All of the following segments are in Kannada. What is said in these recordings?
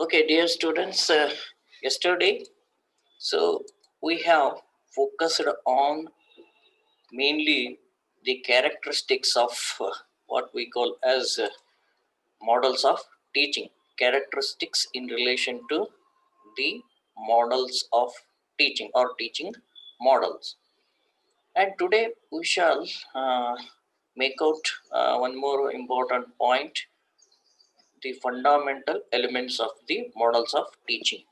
Okay, dear students, yesterday, so we have focused on mainly the characteristics of what we call as models of teaching, characteristics in relation to the models of teaching or teaching models. And today we shall make out one more important point, the fundamental elements of the models of teaching.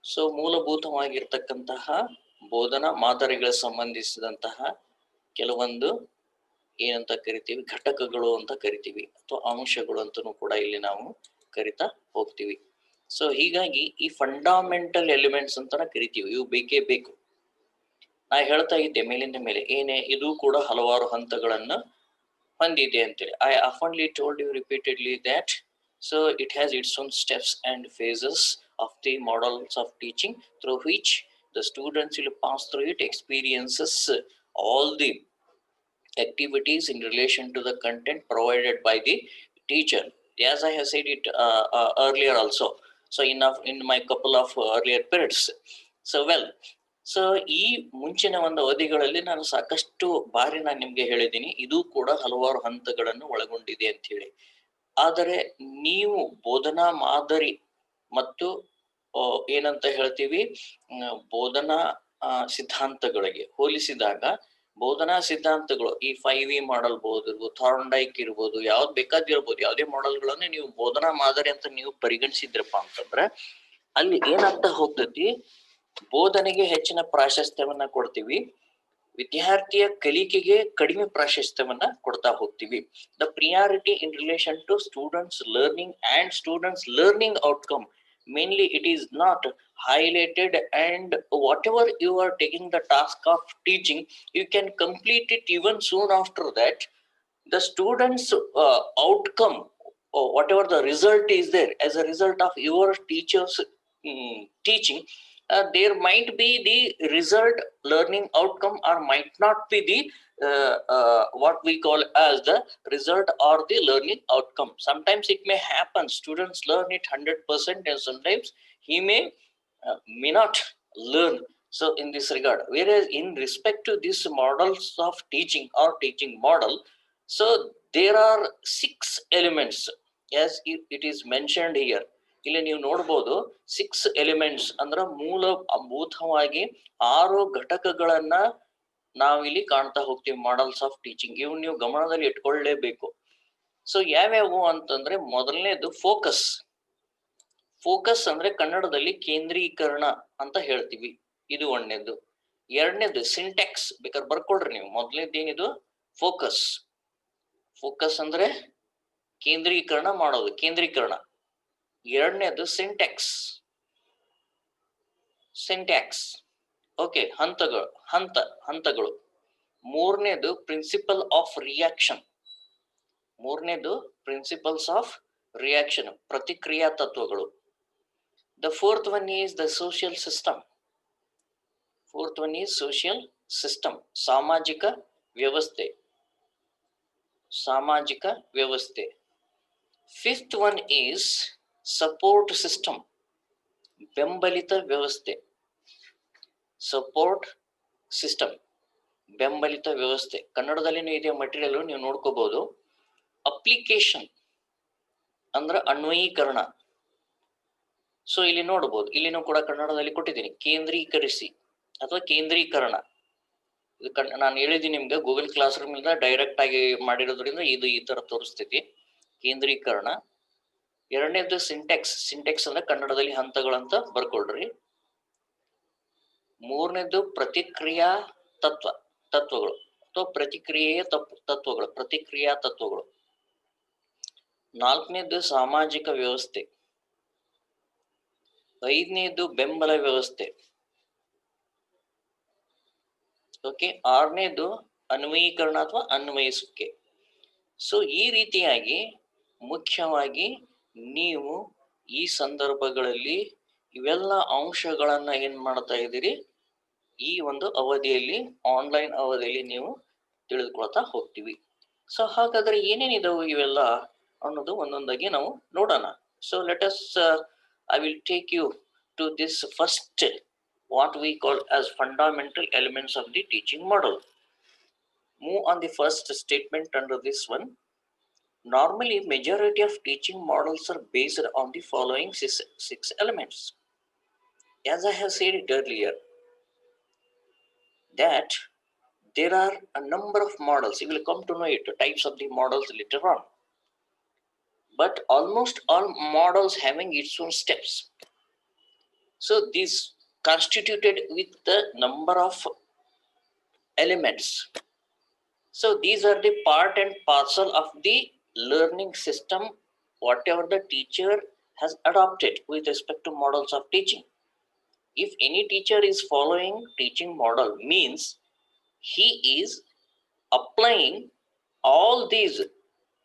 So ಮೂಲಭೂತವಾಗಿರ್ತಕ್ಕಂತಹ ಬೋಧನಾ ಮಾದರಿಗಳ ಸಂಬಂಧಿಸಿದಂತಹ ಕೆಲವೊಂದು ಏನಂತ ಕರಿತೀವಿ, ಘಟಕಗಳು ಅಂತ ಕರಿತೀವಿ ಅಥವಾ ಅಂಶಗಳು ಅಂತಲೂ ಕೂಡ ಇಲ್ಲಿ ನಾವು ಕರಿತಾ ಹೋಗ್ತೀವಿ. ಸೊ ಹೀಗಾಗಿ ಈ ಫಂಡಮೆಂಟಲ್ ಎಲಿಮೆಂಟ್ಸ್ ಅಂತ ಕರಿತೀವಿ, ಇವು ಬೇಕೇ ಬೇಕು. ನಾ ಹೇಳ್ತಾ ಇದ್ದೆ ಮೇಲಿಂದ ಮೇಲೆ ಏನೇ ಇದು ಕೂಡ ಹಲವಾರು ಹಂತಗಳನ್ನ ಹೊಂದಿದೆ ಅಂತೇಳಿ. I openly told you repeatedly that so it has its own steps and phases of the models of teaching through which the students will pass through it, experiences all the activities in relation to the content provided by the teacher. As I have said it earlier also, so in my couple of earlier periods. So ಈ ಮುಂಚಿನ ಒಂದು ಅವಧಿಗಳಲ್ಲಿ ನಾನು ಸಾಕಷ್ಟು ಬಾರಿ ನಾನು ನಿಮ್ಗೆ ಹೇಳಿದ್ದೀನಿ, ಇದು ಕೂಡ ಹಲವಾರು ಹಂತಗಳನ್ನು ಒಳಗೊಂಡಿದೆ ಅಂತ ಹೇಳಿ. ಆದರೆ ನೀವು ಬೋಧನಾ ಮಾದರಿ ಮತ್ತು ಏನಂತ ಹೇಳ್ತೀವಿ ಬೋಧನಾ ಸಿದ್ಧಾಂತಗಳಿಗೆ ಹೋಲಿಸಿದಾಗ ಬೋಧನಾ ಸಿದ್ಧಾಂತಗಳು ಈ 5E ಮಾಡೆಲ್ ಬಹುದು, ಥಾರ್ನ್ಡೈಕ್ ಇರ್ಬೋದು, ಯಾವ್ದು ಬೇಕಾದಿರ್ಬೋದು, ಯಾವುದೇ ಮಾಡೆಲ್ಗಳನ್ನು ನೀವು ಬೋಧನಾ ಮಾದರಿ ಅಂತ ನೀವು ಪರಿಗಣಿಸಿದ್ರಪ್ಪ ಅಂತಂದ್ರೆ ಅಲ್ಲಿ ಏನಾಗ್ತಾ ಹೋಗ್ತೈತಿ, ಬೋಧನೆಗೆ ಹೆಚ್ಚಿನ ಪ್ರಾಶಸ್ತ್ಯವನ್ನ ಕೊಡ್ತೀವಿ, ವಿದ್ಯಾರ್ಥಿಯ ಕಲಿಕೆಗೆ ಕಡಿಮೆ ಪ್ರಾಶಸ್ತ್ಯವನ್ನ ಕೊಡ್ತಾ ಹೋಗ್ತೀವಿ. The priority in relation to students learning and students learning outcome, mainly it is not highlighted, and whatever you are taking the task of teaching, you can complete it even soon after that. The students outcome or whatever the result is there as a result of your teachers teaching, there might be the result learning outcome or might not be the what we call as the result or the learning outcome. Sometimes it may happen students learn it 100% and sometimes he may not learn. So in this regard, whereas in respect to these models of teaching or teaching model, so there are 6 elements as it is mentioned here. ಇಲ್ಲಿ ನೀವು ನೋಡ್ಬೋದು 6 ಎಲಿಮೆಂಟ್ಸ್ ಅಂದ್ರ ಮೂಲಭೂತವಾಗಿ 6 ಘಟಕಗಳನ್ನ ನಾವಿಲ್ಲಿ ಕಾಣ್ತಾ ಹೋಗ್ತೀವಿ ಮಾಡೆಲ್ಸ್ ಆಫ್ ಟೀಚಿಂಗ್. ಇವು ನೀವು ಗಮನದಲ್ಲಿ ಇಟ್ಕೊಳ್ಳೇಬೇಕು. ಸೊ ಯಾವ್ಯಾವು ಅಂತಂದ್ರೆ ಮೊದಲನೇದು ಫೋಕಸ್. ಫೋಕಸ್ ಅಂದ್ರೆ ಕನ್ನಡದಲ್ಲಿ ಕೇಂದ್ರೀಕರಣ ಅಂತ ಹೇಳ್ತೀವಿ, ಇದು ಒಂದನೇದು. ಎರಡನೇದು ಸಿಂಟ್ಯಾಕ್ಸ್, ಬೇಕಾದ್ರೆ ಬರ್ಕೊಳ್ರಿ ನೀವು. ಮೊದಲನೇದು ಏನಿದು ಫೋಕಸ್. ಫೋಕಸ್ ಅಂದ್ರೆ ಕೇಂದ್ರೀಕರಣ ಮಾಡೋದು, ಕೇಂದ್ರೀಕರಣ. ಎರಡನೇದು ಸಿಂಟ್ಯಾಕ್ಸ್. ಓಕೆ, ಹಂತಗಳು. ಮೂರನೇದು ಪ್ರಿನ್ಸಿಪಲ್ ಆಫ್ ರಿಯಾಕ್ಷನ್, ಪ್ರತಿಕ್ರಿಯಾ ತತ್ವಗಳು. The fourth one is the social system, ಸಾಮಾಜಿಕ ವ್ಯವಸ್ಥೆ. Fifth one is support system, ಬೆಂಬಲಿತ ವ್ಯವಸ್ಥೆ. ಕನ್ನಡದಲ್ಲಿ ಇದೆ ಮಟೀರಿಯಲ್, ನೀವು ನೋಡ್ಕೋಬಹುದು. ಅಪ್ಲಿಕೇಶನ್ ಅಂದ್ರ ಅನ್ವಯೀಕರಣ. ಸೊ ಇಲ್ಲಿ ನೋಡಬಹುದು, ಇಲ್ಲಿನೂ ಕೂಡ ಕನ್ನಡದಲ್ಲಿ ಕೊಟ್ಟಿದ್ದೀನಿ, ಕೇಂದ್ರೀಕರಿಸಿ ಅಥವಾ ಕೇಂದ್ರೀಕರಣ. ನಾನು ಹೇಳಿದ್ದೀನಿ ನಿಮ್ಗೆ, ಗೂಗಲ್ ಕ್ಲಾಸ್ ರೂಮ್ ಇಂದ ಡೈರೆಕ್ಟ್ ಆಗಿ ಮಾಡಿರೋದ್ರಿಂದ ಇದು ಈ ತರ ತೋರಿಸ್ತೈತಿ, ಕೇಂದ್ರೀಕರಣ. ಎರಡನೇದು ಸಿಂಟ್ಯಾಕ್ಸ್ ಅಂದ್ರೆ ಕನ್ನಡದಲ್ಲಿ ಹಂತಗಳಂತ ಬರ್ಕೊಳ್ರಿ. ಮೂರನೇದು ಪ್ರತಿಕ್ರಿಯಾ ತತ್ವಗಳು ಅಥವಾ ಪ್ರತಿಕ್ರಿಯಾ ತತ್ವಗಳು. ನಾಲ್ಕನೇದು ಸಾಮಾಜಿಕ ವ್ಯವಸ್ಥೆ. ಐದನೇದು ಬೆಂಬಲ ವ್ಯವಸ್ಥೆ. ಓಕೆ, ಆರನೇದು ಅನ್ವಯೀಕರಣ ಅಥವಾ ಅನ್ವಯಿಸುವಿಕೆ. ಸೊ ಈ ರೀತಿಯಾಗಿ ಮುಖ್ಯವಾಗಿ ನೀವು ಈ ಸಂದರ್ಭಗಳಲ್ಲಿ ಇವೆಲ್ಲ ಅಂಶಗಳನ್ನ ಏನ್ ಮಾಡ್ತಾ ಇದ್ದೀರಿ, ಈ ಒಂದು ಅವಧಿಯಲ್ಲಿ, ಆನ್ಲೈನ್ ಅವಧಿಯಲ್ಲಿ ನೀವು ತಿಳಿದುಕೊಳ್ತಾ ಹೋಗ್ತೀವಿ. ಸೊ ಹಾಗಾದ್ರೆ ಏನೇನಿದಾವು ಇವೆಲ್ಲ ಅನ್ನೋದು ಒಂದೊಂದಾಗಿ ನಾವು ನೋಡೋಣ. So let us, I will take you to this first, what we call as fundamental elements of the teaching model. Move on the first statement under this one. Normally, majority of teaching models are based on the following six elements. As I have said it earlier, that there are a number of models. You will come to know it, types of the models later on. But almost all models having its own steps. So these constituted with the number of elements. So these are the part and parcel of the learning system, whatever the teacher has adopted with respect to models of teaching. If any teacher is following teaching model, means he is applying all these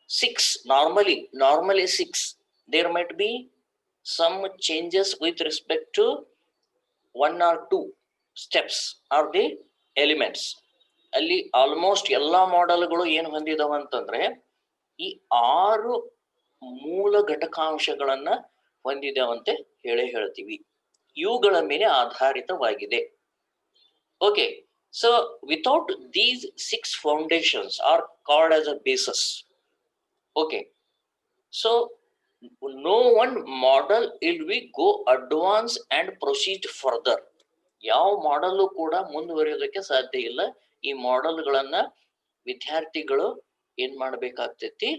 six, normally six. There might be some changes with respect to one or two steps or the elements. ಅಲ್ಲಿ ಆಲ್ಮೋಸ್ಟ್ ಎಲ್ಲ ಮಾಡೆಲ್ಗಳು ಏನು ಹೊಂದಿದಾವ ಅಂತಂದ್ರೆ ಈ 6 ಮೂಲ ಘಟಕಾಂಶಗಳನ್ನ ಹೊಂದಿದಾವಂತೆ ಹೇಳ್ತೀವಿ. ಇವುಗಳ ಮೇಲೆ ಆಧಾರಿತವಾಗಿದೆ. Okay, so without these 6 foundations are called as a basis. Okay, so no one model will we go advance and proceed further. ಯಾವ ಮಾಡಲ್ ಕೂಡ ಮುಂದುವರಿಯೋದಕ್ಕೆ ಸಾಧ್ಯ ಇಲ್ಲ. ಈ ಮಾಡೆಲ್ಗಳನ್ನ ವಿದ್ಯಾರ್ಥಿಗಳು ಏನ್ ಮಾಡಬೇಕಾಗ್ತೈತಿ,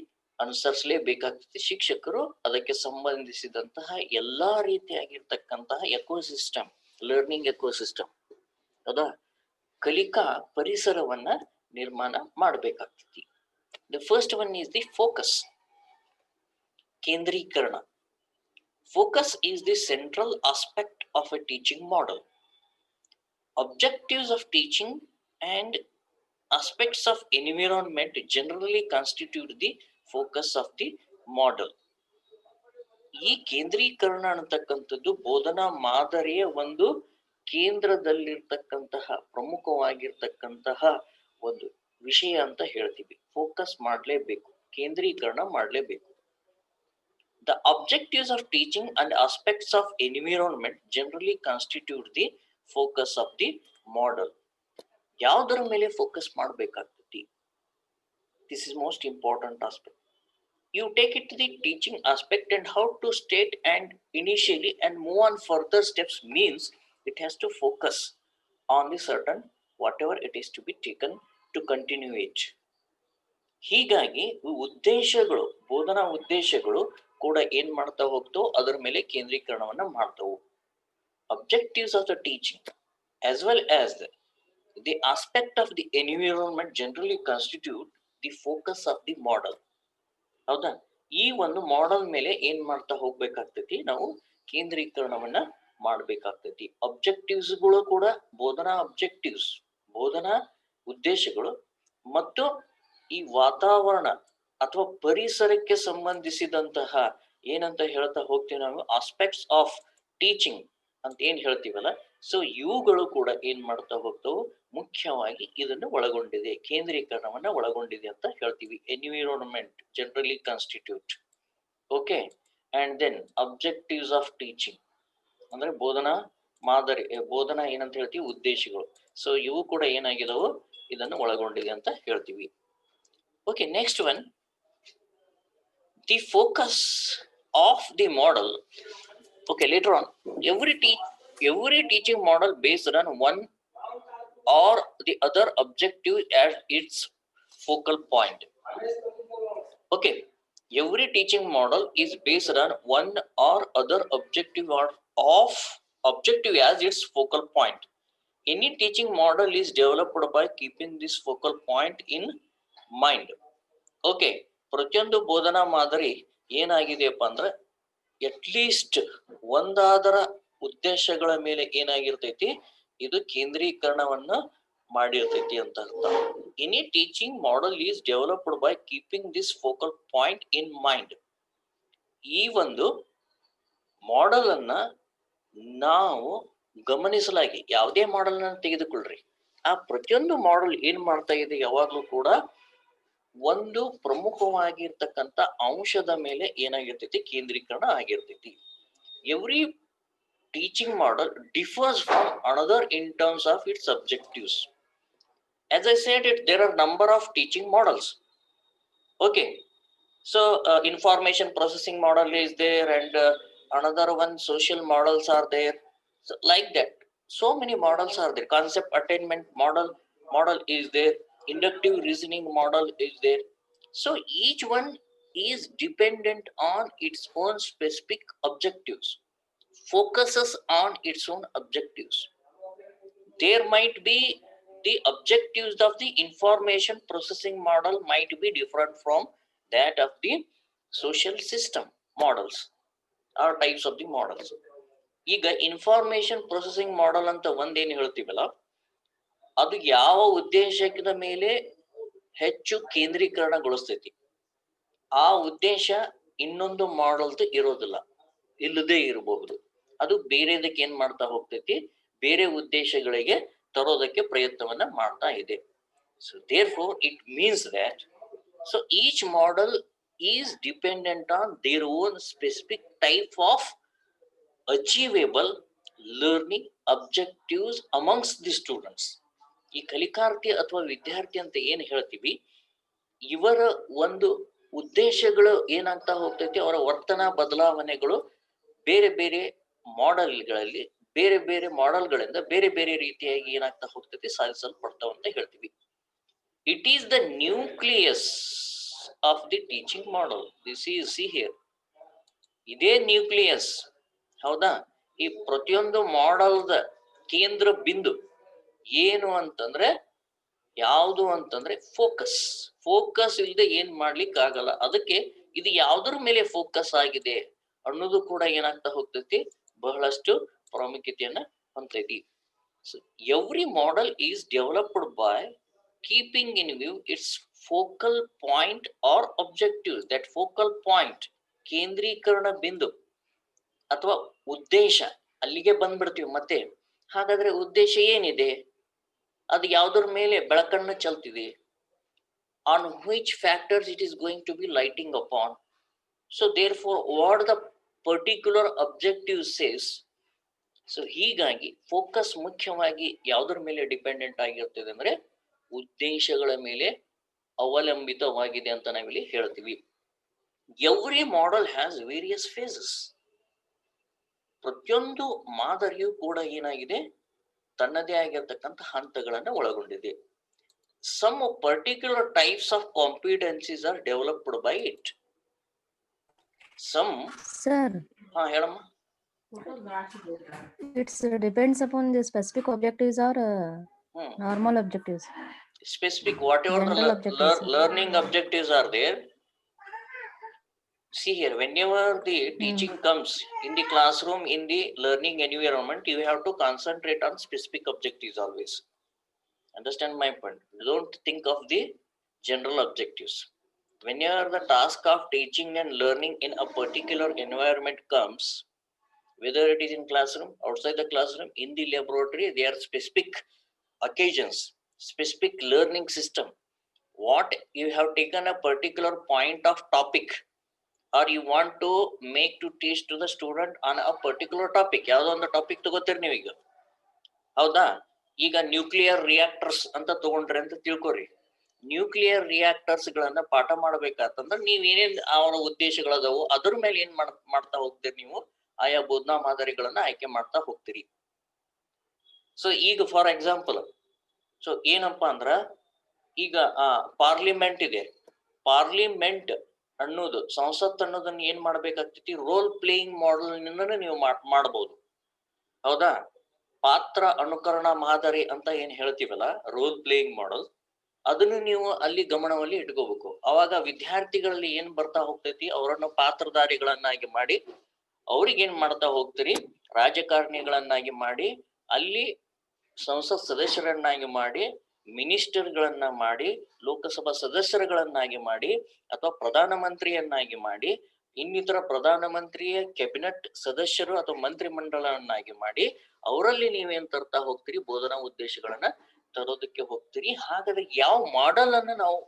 ಅನುಸರಿಸಲೇಬೇಕಾಗ್ತೈತಿ. ಶಿಕ್ಷಕರು ಅದಕ್ಕೆ ಸಂಬಂಧಿಸಿದಂತಹ ಎಲ್ಲಾ ರೀತಿಯಾಗಿರ್ತಕ್ಕಂತಹ ಎಕೋಸಿಸ್ಟಮ್, ಲರ್ನಿಂಗ್ ಎಕೋಸಿಸ್ಟಮ್, ಹೌದಾ, ಕಲಿಕಾ ಪರಿಸರವನ್ನ ನಿರ್ಮಾಣ ಮಾಡಬೇಕಾಗ್ತೈತಿ. The first one is the focus, ಕೇಂದ್ರೀಕರಣ. Focus is the central aspect of a teaching model. Objectives of teaching and aspects of environment generally constitute the focus of the model. ಈ ಕೇಂದ್ರೀಕರಣ ಅನ್ನತಕ್ಕಂಥದ್ದು ಬೋಧನಾ ಮಾದರಿಯ ಒಂದು ಕೇಂದ್ರದಲ್ಲಿರ್ತಕ್ಕಂತಹ ಪ್ರಮುಖವಾಗಿರ್ತಕ್ಕಂತಹ ಒಂದು ವಿಷಯ ಅಂತ ಹೇಳ್ತೀವಿ. ಫೋಕಸ್ ಮಾಡಲೇಬೇಕು, ಕೇಂದ್ರೀಕರಣ ಮಾಡಲೇಬೇಕು. The objectives of teaching and aspects of environment generally constitute the focus of the model. ಯಾವುದರ ಮೇಲೆ focus ಮಾಡಬೇಕಾಗ್ತೈತಿ? This is most important aspect. You take it to the teaching aspect and how to state and initially and move on further steps means it has to focus on the certain whatever it is to be taken to continue it. ಹೀಗಾಗಿ ಉದ್ದೇಶಗಳು, ಬೋಧನಾ ಉದ್ದೇಶಗಳು ಕೂಡ ಏನ್ ಮಾಡ್ತಾ ಹೋಗ್ತೋ ಅದರ ಮೇಲೆ ಕೇಂದ್ರೀಕರಣವನ್ನ ಮಾಡ್ತವು. Objectives of the teaching as well as the aspect of the environment generally constitute the focus of the model. ಹೌದಾ, ಈ ಒಂದು ಮಾಡೆಲ್ ಮೇಲೆ ಏನ್ ಮಾಡ್ತಾ ಹೋಗ್ಬೇಕಾಗ್ತೈತಿ, ನಾವು ಕೇಂದ್ರೀಕರಣವನ್ನ ಮಾಡ್ಬೇಕಾಗ್ತೈತಿ. ಅಬ್ಜೆಕ್ಟಿವ್ಸ್ಗಳು ಕೂಡ ಬೋಧನಾ ಅಬ್ಜೆಕ್ಟಿವ್ಸ್, ಬೋಧನಾ ಉದ್ದೇಶಗಳು ಮತ್ತು ಈ ವಾತಾವರಣ ಅಥವಾ ಪರಿಸರಕ್ಕೆ ಸಂಬಂಧಿಸಿದಂತಹ ಏನಂತ ಹೇಳ್ತಾ ಹೋಗ್ತೀವಿ ನಾವು, ಆಸ್ಪೆಕ್ಟ್ಸ್ ಆಫ್ ಟೀಚಿಂಗ್ ಅಂತ ಏನ್ ಹೇಳ್ತೀವಲ್ಲ, ಸೊ ಇವುಗಳು ಕೂಡ ಏನ್ ಮಾಡ್ತಾ ಹೋಗ್ತಾವು, ಮುಖ್ಯವಾಗಿ ಇದನ್ನು ಒಳಗೊಂಡಿದೆ, ಕೇಂದ್ರೀಕರಣವನ್ನ ಒಳಗೊಂಡಿದೆ ಅಂತ ಹೇಳ್ತೀವಿ. Environment generally constitute. Okay, and then objectives of teaching ಅಂದ್ರೆ ಬೋಧನಾ ಮಾದರಿ, ಬೋಧನಾ ಏನಂತ ಹೇಳ್ತೀವಿ, ಉದ್ದೇಶಗಳು. ಸೊ ಇವು ಕೂಡ ಏನಾಗಿದಾವು, ಇದನ್ನು ಒಳಗೊಂಡಿದೆ ಅಂತ ಹೇಳ್ತೀವಿ. Okay, next one, the focus of the model. Okay, later on, every teaching model based on one or the other objective as its focal point. Okay, every teaching model is based on one or other objective as its focal point. Any teaching model is developed by keeping this focal point in mind. Okay, ಪ್ರತಿಯೊಂದು ಬೋಧನಾ ಮಾದರಿ ಏನಾಗಿದೆಯಪ್ಪ ಅಂದ್ರೆ ಅಟ್ಲೀಸ್ಟ್ ಒಂದಾದರ ಉದ್ದೇಶಗಳ ಮೇಲೆ ಏನಾಗಿರ್ತೈತಿ, ಇದು ಕೇಂದ್ರೀಕರಣವನ್ನ ಮಾಡಿರ್ತೈತಿ ಅಂತ ಅರ್ಥ. Any teaching model is developed by keeping this focal point in mind. ಈ ಒಂದು ಮಾಡೆಲ್ ಅನ್ನ ನಾವು ಗಮನಿಸಲಾಗಿ, ಯಾವುದೇ ಮಾಡೆಲ್ ನ ತೆಗೆದುಕೊಳ್ಳ್ರಿ, ಆ ಪ್ರತಿಯೊಂದು ಮಾಡೆಲ್ ಏನ್ ಮಾಡ್ತಾ ಇದೆ, ಯಾವಾಗ್ಲೂ ಕೂಡ ಒಂದು ಪ್ರಮುಖವಾಗಿರ್ತಕ್ಕಂಥ ಅಂಶದ ಮೇಲೆ ಏನಾಗಿರ್ತೈತಿ, ಕೇಂದ್ರೀಕರಣ ಆಗಿರ್ತೈತಿ. Every teaching model differs from another in terms of its objectives. As I said, there are number of teaching models. Okay, so information processing model is there, and another one social models are there. So, like that, so many models are there. Concept attainment model is there. Inductive reasoning model is there. So each one is dependent on its own specific objectives, focuses on its own objectives. There might be the objectives of the information processing model might be different from that of the social system models or types of the models. ಈಗ ಇನ್ಫಾರ್ಮೇಶನ್ ಪ್ರೊಸೆಸಿಂಗ್ ಮಾಡೆಲ್ ಅಂತ ಒಂದೇನು ಹೇಳ್ತೀವಲ್ಲ, ಅದು ಯಾವ ಉದ್ದೇಶದ ಮೇಲೆ ಹೆಚ್ಚು ಕೇಂದ್ರೀಕರಣಗೊಳಿಸ್ತೈತಿ, ಆ ಉದ್ದೇಶ ಇನ್ನೊಂದು ಮಾಡೆಲ್ದು ಇರೋದಿಲ್ಲ, ಇಲ್ಲದೆ ಇರಬಹುದು. ಅದು ಬೇರೆದಕ್ಕೆ ಏನ್ ಮಾಡ್ತಾ ಹೋಗ್ತೈತಿ, ಬೇರೆ ಉದ್ದೇಶಗಳಿಗೆ ತರೋದಕ್ಕೆ ಪ್ರಯತ್ನವನ್ನ ಮಾಡ್ತಾ ಇದೆ. So therefore it means that so each model is dependent on their own specific type of achievable learning objectives amongst the students. ಈ ಕಲಿಕಾರ್ಥಿ ಅಥವಾ ವಿದ್ಯಾರ್ಥಿ ಅಂತ ಏನ್ ಹೇಳ್ತೀವಿ, ಇವರ ಒಂದು ಉದ್ದೇಶಗಳು ಏನಾಗ್ತಾ ಹೋಗ್ತೈತಿ, ಅವರ ವರ್ತನಾ ಬದಲಾವಣೆಗಳು ಬೇರೆ ಬೇರೆ ಮಾಡೆಲ್ಗಳಲ್ಲಿ, ಬೇರೆ ಬೇರೆ ಮಾಡೆಲ್ಗಳಿಂದ ಬೇರೆ ಬೇರೆ ರೀತಿಯಾಗಿ ಏನಾಗ್ತಾ ಹೋಗ್ತೈತಿ, ಸಾಧಿಸಲ್ಪಡ್ತಾವ ಅಂತ ಹೇಳ್ತೀವಿ. It is the nucleus of the teaching model. This is see here, ಇದೇ ನ್ಯೂಕ್ಲಿಯಸ್. ಹೌದಾ? ಈ ಪ್ರತಿಯೊಂದು ಮಾಡೆಲ್ದ ಕೇಂದ್ರ ಬಿಂದು ಏನು ಅಂತಂದ್ರೆ ಯಾವುದು ಅಂತಂದ್ರೆ ಫೋಕಸ್. ಫೋಕಸ್ ಇಲ್ಲದೆ ಏನ್ ಮಾಡ್ಲಿಕ್ಕೆ ಆಗಲ್ಲ. ಅದಕ್ಕೆ ಇದು ಯಾವ್ದ್ರ ಮೇಲೆ ಫೋಕಸ್ ಆಗಿದೆ ಅನ್ನೋದು ಕೂಡ ಏನಾಗ್ತಾ ಹೋಗ್ತೈತಿ, ಬಹಳಷ್ಟು ಪ್ರಾಮುಖ್ಯತೆಯನ್ನ ಹೊಂದೈತಿ. So every model is developed by keeping in view its focal point or objective. That focal point, ಕೇಂದ್ರೀಕರಣ ಬಿಂದು ಅಥವಾ ಉದ್ದೇಶ, ಅಲ್ಲಿಗೆ ಬಂದ್ಬಿಡ್ತೀವಿ ಮತ್ತೆ. ಹಾಗಾದ್ರೆ ಉದ್ದೇಶ ಏನಿದೆ, ಅದು ಯಾವುದ್ರ ಮೇಲೆ ಬೆಳಕನ್ನು ಚೆಲ್ತಿದೆ, on which factors it is going to be lighting upon. So therefore what the particular objective says. So ಹೀಗಾಗಿ ಫೋಕಸ್ ಮುಖ್ಯವಾಗಿ ಯಾವುದ್ರ ಮೇಲೆ ಡಿಪೆಂಡೆಂಟ್ ಆಗಿರ್ತದೆ ಅಂದ್ರೆ ಉದ್ದೇಶಗಳ ಮೇಲೆ ಅವಲಂಬಿತವಾಗಿದೆ ಅಂತ ನಾವಿಲ್ಲಿ ಹೇಳ್ತೀವಿ. Every model has various phases. ಪ್ರತಿಯೊಂದು ಮಾದರಿಯು ಕೂಡ ಏನಾಗಿದೆ, ತನ್ನದೇ ಆಗಿರ್ತಕ್ಕಂಥ ಹಂತಗಳನ್ನು ಒಳಗೊಂಡಿದೆ. Some particular types of competencies are developed by it. Some Sir, ಹೇಳಮ್ಮ. it depends upon the specific objectives or normal objectives. Specific, whatever General the objectives. learning objectives are there. See here, whenever the teaching comes in the classroom, in the learning environment, you have to concentrate on specific objectives always. Understand my point? Don't think of the general objectives. Whenever the task of teaching and learning in a particular environment comes, whether it is in classroom, outside the classroom, in the laboratory, there are specific occasions, specific learning system. What you have taken a particular point of topic, or you want to make to teach to the student on a particular topic. ಯಾವುದೋ ಒಂದು ಟಾಪಿಕ್ ತಗೋತೀರಿ ನೀವೀಗ, ಹೌದಾ? ಈಗ ನ್ಯೂಕ್ಲಿಯರ್ ರಿಯಾಕ್ಟರ್ಸ್ ಅಂತ ತಗೊಂಡ್ರಿ ಅಂತ ತಿಳ್ಕೊರಿ. ನ್ಯೂಕ್ಲಿಯರ್ ರಿಯಾಕ್ಟರ್ಸ್ ಗಳನ್ನ ಪಾಠ ಮಾಡ್ಬೇಕಂತಂದ್ರೆ ನೀವ್ ಏನೇನ್ ಅವರ ಉದ್ದೇಶಗಳದಾವು ಅದ್ರ ಮೇಲೆ ಏನ್ ಮಾಡ್ತಾ ಹೋಗ್ತೀರಿ, ನೀವು ಆಯಾ ಬೋಧನಾ ಮಾದರಿಗಳನ್ನ ಆಯ್ಕೆ ಮಾಡ್ತಾ ಹೋಗ್ತೀರಿ. ಸೊ ಈಗ ಫಾರ್ ಎಕ್ಸಾಂಪಲ್, ಸೊ ಏನಪ್ಪಾ ಅಂದ್ರ ಈಗ ಪಾರ್ಲಿಮೆಂಟ್ ಇದೆ. ಪಾರ್ಲಿಮೆಂಟ್ ಅನ್ನೋದು, ಸಂಸತ್ ಅನ್ನೋದನ್ನ ಏನ್ ಮಾಡ್ಬೇಕಾಗ್ತೈತಿ, ರೋಲ್ ಪ್ಲೇಯಿಂಗ್ ಮಾಡೆಲ್ ನಿಂದ ನೀವು ಮಾಡಬಹುದು. ಹೌದಾ? ಪಾತ್ರ ಅನುಕರಣ ಮಾದರಿ ಅಂತ ಏನ್ ಹೇಳ್ತೀವಲ್ಲ, ರೋಲ್ ಪ್ಲೇಯಿಂಗ್ ಮಾಡೆಲ್, ಅದನ್ನು ನೀವು ಅಲ್ಲಿ ಗಮನದಲ್ಲಿ ಇಟ್ಕೋಬೇಕು. ಅವಾಗ ವಿದ್ಯಾರ್ಥಿಗಳಲ್ಲಿ ಏನ್ ಬರ್ತಾ ಹೋಗ್ತೈತಿ, ಅವರನ್ನು ಪಾತ್ರಧಾರಿಗಳನ್ನಾಗಿ ಮಾಡಿ, ಅವ್ರಿಗೆ ಏನ್ ಮಾಡ್ತಾ ಹೋಗ್ತೀರಿ, ರಾಜಕಾರಣಿಗಳನ್ನಾಗಿ ಮಾಡಿ, ಅಲ್ಲಿ ಸಂಸತ್ ಸದಸ್ಯರನ್ನಾಗಿ ಮಾಡಿ, ಮಿನಿಸ್ಟರ್ಗಳನ್ನ ಮಾಡಿ, ಲೋಕಸಭಾ ಸದಸ್ಯರುಗಳನ್ನಾಗಿ ಮಾಡಿ, ಅಥವಾ ಪ್ರಧಾನಮಂತ್ರಿಯನ್ನಾಗಿ ಮಾಡಿ, ಇನ್ನಿತರ ಪ್ರಧಾನಮಂತ್ರಿಯ ಕ್ಯಾಬಿನೆಟ್ ಸದಸ್ಯರು ಅಥವಾ ಮಂತ್ರಿ ಮಂಡಲವನ್ನಾಗಿ ಮಾಡಿ, ಅವರಲ್ಲಿ ನೀವೇನ್ ತರ್ತಾ ಹೋಗ್ತೀರಿ, ಬೋಧನಾ ಉದ್ದೇಶಗಳನ್ನ ತರೋದಕ್ಕೆ ಹೋಗ್ತೀರಿ. ಹಾಗಾದ್ರೆ ಯಾವ ಮಾಡೆಲ್ ಅನ್ನ ನಾವು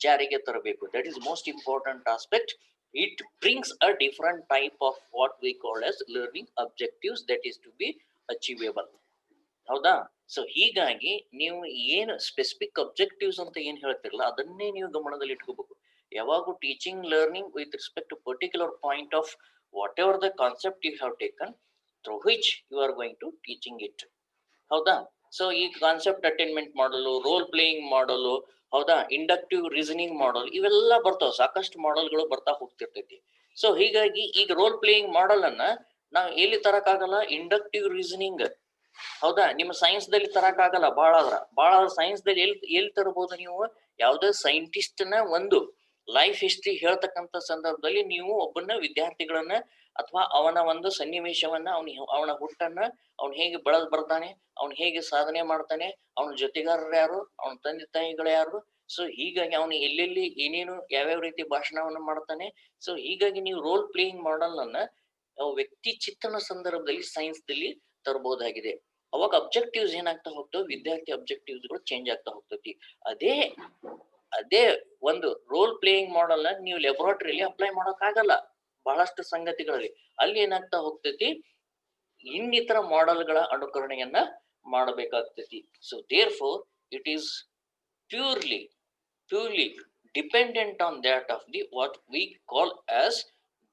ಜಾರಿಗೆ ತರಬೇಕು. That is most important aspect. It brings a different type of what we call as learning objectives that is to be achievable. ಹೌದಾ? ಸೊ ಹೀಗಾಗಿ ನೀವು ಏನು ಸ್ಪೆಸಿಫಿಕ್ ಅಬ್ಜೆಕ್ಟಿವ್ಸ್ ಅಂತ ಏನ್ ಹೇಳ್ತಿರಲ್ಲ ಅದನ್ನೇ ನೀವು ಗಮನದಲ್ಲಿ ಇಟ್ಕೋಬೇಕು. ಯಾವಾಗೂ teaching learning with respect to particular point of whatever the concept you have taken through which you are going to teaching it. ಹೌದಾ? ಸೊ ಈ ಕಾನ್ಸೆಪ್ಟ್ ಅಟೈನ್ಮೆಂಟ್ ಮಾಡಲು, ರೋಲ್ ಪ್ಲೇಯಿಂಗ್ ಮಾಡಲು, ಹೌದಾ, ಇಂಡಕ್ಟಿವ್ ರೀಸನಿಂಗ್ ಮಾಡಲ್, ಇವೆಲ್ಲ ಬರ್ತಾವ, ಸಾಕಷ್ಟು ಮಾಡಲ್ಗಳು ಬರ್ತಾ ಹೋಗ್ತಿರ್ತೈತಿ. ಸೊ ಹೀಗಾಗಿ ಈಗ ರೋಲ್ ಪ್ಲೇಯಿಂಗ್ ಮಾಡಲ್ ಅನ್ನ ನಾವು ಎಲ್ಲಿ ತರಕಾಗಲ್ಲ, ಇಂಡಕ್ಟಿವ್ ರೀಸನಿಂಗ್, ಹೌದಾ, ನಿಮ್ಮ ಸೈನ್ಸ್ ದಲ್ಲಿ ತರಕಾಗಲ್ಲ. ಬಹಳ ಸೈನ್ಸ್ ದಲ್ಲಿ ಎಲ್ಲಿ ತರಬಹುದು ನೀವು? ಯಾವ್ದೇ ಸೈಂಟಿಸ್ಟ್ ನ ಒಂದು ಲೈಫ್ ಹಿಸ್ಟ್ರಿ ಹೇಳ್ತಕ್ಕಂಥ ಸಂದರ್ಭದಲ್ಲಿ ನೀವು ಒಬ್ಬನ ವಿದ್ಯಾರ್ಥಿಗಳನ್ನ ಅಥವಾ ಅವನ ಒಂದು ಸನ್ನಿವೇಶವನ್ನ, ಅವನ ಹುಟ್ಟನ್ನ, ಅವ್ನು ಹೇಗೆ ಬೆಳೆದ್ ಬರ್ತಾನೆ, ಅವ್ನು ಹೇಗೆ ಸಾಧನೆ ಮಾಡ್ತಾನೆ, ಅವನ ಜೊತೆಗಾರರು ಯಾರು, ಅವನ ತಂದೆ ತಾಯಿಗಳು ಯಾರು, ಸೊ ಹೀಗಾಗಿ ಅವನು ಎಲ್ಲೆಲ್ಲಿ ಏನೇನು ಯಾವ್ಯಾವ ರೀತಿ ಭಾಷಣವನ್ನ ಮಾಡ್ತಾನೆ. ಸೊ ಹೀಗಾಗಿ ನೀವು ರೋಲ್ ಪ್ಲೇಯಿಂಗ್ ಮಾಡಲ್ ಅನ್ನ ವ್ಯಕ್ತಿ ಚಿತ್ರಣ ಸಂದರ್ಭದಲ್ಲಿ ಸೈನ್ಸ್ ದಲ್ಲಿ ತರಬಹುದಾಗಿದೆ. ಅವಾಗ ಅಬ್ಜೆಕ್ಟಿವ್ಸ್ ಏನಾಗ್ತಾ ಹೋಗ್ತವೆ, ವಿದ್ಯಾರ್ಥಿ ಅಬ್ಜೆಕ್ಟಿವ್ಸ್ ಗಳು ಚೇಂಜ್ ಆಗ್ತಾ ಹೋಗ್ತೈತಿ. ಅದೇ ಒಂದು ರೋಲ್ ಪ್ಲೇಯಿಂಗ್ ಮಾಡಲ್ ನ ನೀವು ಲ್ಯಾಬೋರೇಟರಿಯಲ್ಲಿ ಅಪ್ಲೈ ಮಾಡೋಕ್ ಆಗಲ್ಲ ಬಹಳಷ್ಟು ಸಂಗತಿಗಳಲ್ಲಿ. ಅಲ್ಲಿ ಏನಾಗ್ತಾ ಹೋಗ್ತೈತಿ, ಇನ್ನಿತರ ಮಾಡೆಲ್ಗಳ ಅನುಕರಣೆಯನ್ನ ಮಾಡಬೇಕಾಗ್ತೈತಿ. So therefore it is purely dependent on that of the what we call as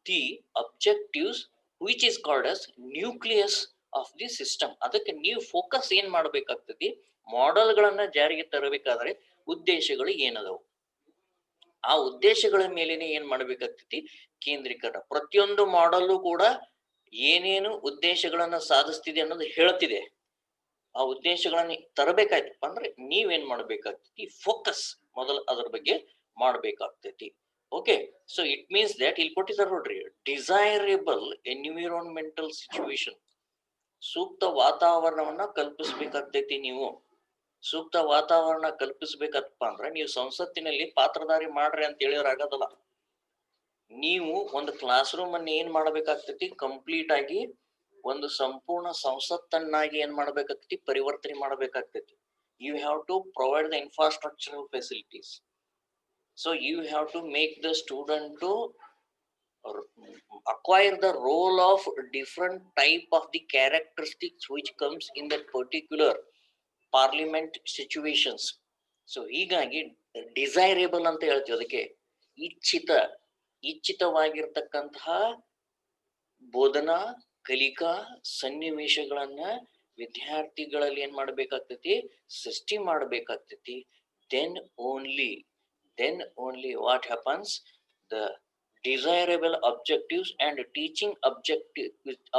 the objectives, which is called as nucleus of the system. ಅದಕ್ಕೆ ನೀವು ಫೋಕಸ್ ಏನ್ ಮಾಡ್ಬೇಕಾಗ್ತದೆ, ಮಾಡೆಲ್ಗಳನ್ನ ಜಾರಿಗೆ ತರಬೇಕಾದ್ರೆ ಉದ್ದೇಶಗಳು ಏನದವು, ಆ ಉದ್ದೇಶಗಳ ಮೇಲೇನೆ ಏನ್ ಮಾಡ್ಬೇಕಾಗ್ತೈತಿ, ಕೇಂದ್ರೀಕರಣ. ಪ್ರತಿಯೊಂದು ಮಾಡಲು ಕೂಡ ಏನೇನು ಉದ್ದೇಶಗಳನ್ನ ಸಾಧಿಸ್ತಿದೆ ಅನ್ನೋದು ಹೇಳ್ತಿದೆ. ಆ ಉದ್ದೇಶಗಳನ್ನ ತರಬೇಕಾಯ್ತಪ್ಪ ಅಂದ್ರೆ ನೀವೇನ್ ಮಾಡ್ಬೇಕಾಗ್ತೈತಿ, ಫೋಕಸ್ ಮೊದಲು ಅದ್ರ ಬಗ್ಗೆ ಮಾಡ್ಬೇಕಾಗ್ತೈತಿ. Okay, so it means that ಇಲ್ಲಿ ಕೊಟ್ಟಿದ್ದಾರೆ ನೋಡ್ರಿ, ಡಿಸೈರೇಬಲ್ ಎನ್ವಿರಾನ್ಮೆಂಟಲ್ ಸಿಚುವೇಶನ್, ಸೂಕ್ತ ವಾತಾವರಣವನ್ನ ಕಲ್ಪಿಸ್ಬೇಕಾಗ್ತೈತಿ. ನೀವು ಸೂಕ್ತ ವಾತಾವರಣ ಕಲ್ಪಿಸ್ಬೇಕಪ್ಪ ಅಂದ್ರೆ ನೀವು ಸಂಸತ್ತಿನಲ್ಲಿ ಪಾತ್ರಧಾರಿ ಮಾಡ್ರಿ ಅಂತ ಹೇಳಿದ್ರೆ ಆಗೋದಲ್ಲ. ನೀವು ಒಂದು ಕ್ಲಾಸ್ ರೂಮ್ ಅನ್ನ ಏನ್ ಮಾಡ್ಬೇಕಾಗ್ತೈತಿ, ಕಂಪ್ಲೀಟ್ ಆಗಿ ಒಂದು ಸಂಪೂರ್ಣ ಸಂಸತ್ತನ್ನಾಗಿ ಏನ್ ಮಾಡ್ಬೇಕಾಗ್ತೈತಿ, ಪರಿವರ್ತನೆ ಮಾಡ್ಬೇಕಾಗ್ತೈತಿ. You have to provide the infrastructural facilities. So you have to make the student to acquire the role of different type of the characteristics which comes in that particular parliament situations. So ಹೀಗಾಗಿ ಡಿಸೈರೇಬಲ್ ಅಂತ ಹೇಳ್ತೀವಿ ಅದಕ್ಕೆ. ಇಚ್ಛಿತವಾಗಿರ್ತಕ್ಕಂತಹ ಬೋಧನಾ ಕಲಿಕಾ ಸನ್ನಿವೇಶಗಳನ್ನ ವಿದ್ಯಾರ್ಥಿಗಳಲ್ಲಿ ಏನ್ ಮಾಡ್ಬೇಕಾಗ್ತೈತಿ, ಸೃಷ್ಟಿ ಮಾಡ್ಬೇಕಾಗ್ತೈತಿ. then only what happens, the desirable objectives and teaching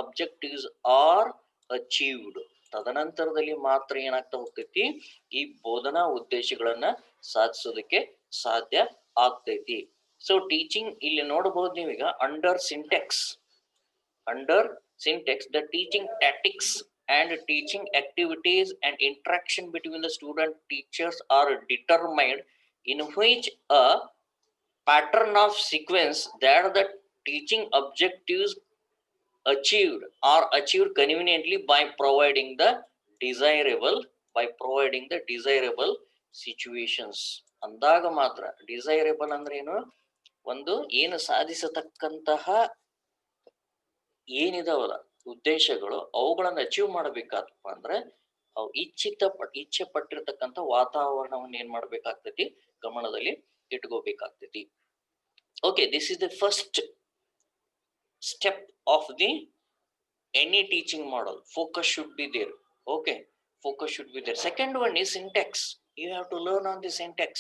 objectives are achieved. ತದನಂತರದಲ್ಲಿ ಮಾತ್ರ ಏನಾಗ್ತಾ ಹೋಗ್ತೈತಿ, ಈ ಬೋಧನಾ ಉದ್ದೇಶಗಳನ್ನ ಸಾಧಿಸೋದಕ್ಕೆ ಸಾಧ್ಯ ಆಗ್ತೈತಿ. ಸೊ ಟೀಚಿಂಗ್ ಇಲ್ಲಿ ನೋಡಬಹುದು ನೀವೀಗ under syntax the teaching tactics and teaching activities and interaction between the student teachers are determined in which a pattern of sequence that the teaching objectives are achieved conveniently by providing the desirable situations. ಅಂದಾಗ ಮಾತ್ರ ಡಿಸೈರೇಬಲ್ ಅಂದ್ರೆ ಏನು, ಒಂದು ಏನು ಸಾಧಿಸತಕ್ಕಂತಹ ಏನಿದಾವಲ್ಲ ಉದ್ದೇಶಗಳು, ಅವುಗಳನ್ನ ಅಚೀವ್ ಮಾಡ್ಬೇಕಾದಪ್ಪ ಅಂದ್ರೆ ಅವು ಇಚ್ಛೆ ಪಟ್ಟಿರ್ತಕ್ಕಂಥ ವಾತಾವರಣವನ್ನ ಏನ್ ಮಾಡ್ಬೇಕಾಗ್ತೈತಿ, ಗಮನದಲ್ಲಿ ಇಟ್ಕೋಬೇಕಾಗ್ತೈತಿ. Okay, this is the first step of the any teaching model. Focus should be there. Okay, focus should be there. Second one is syntax. You have to learn on the syntax.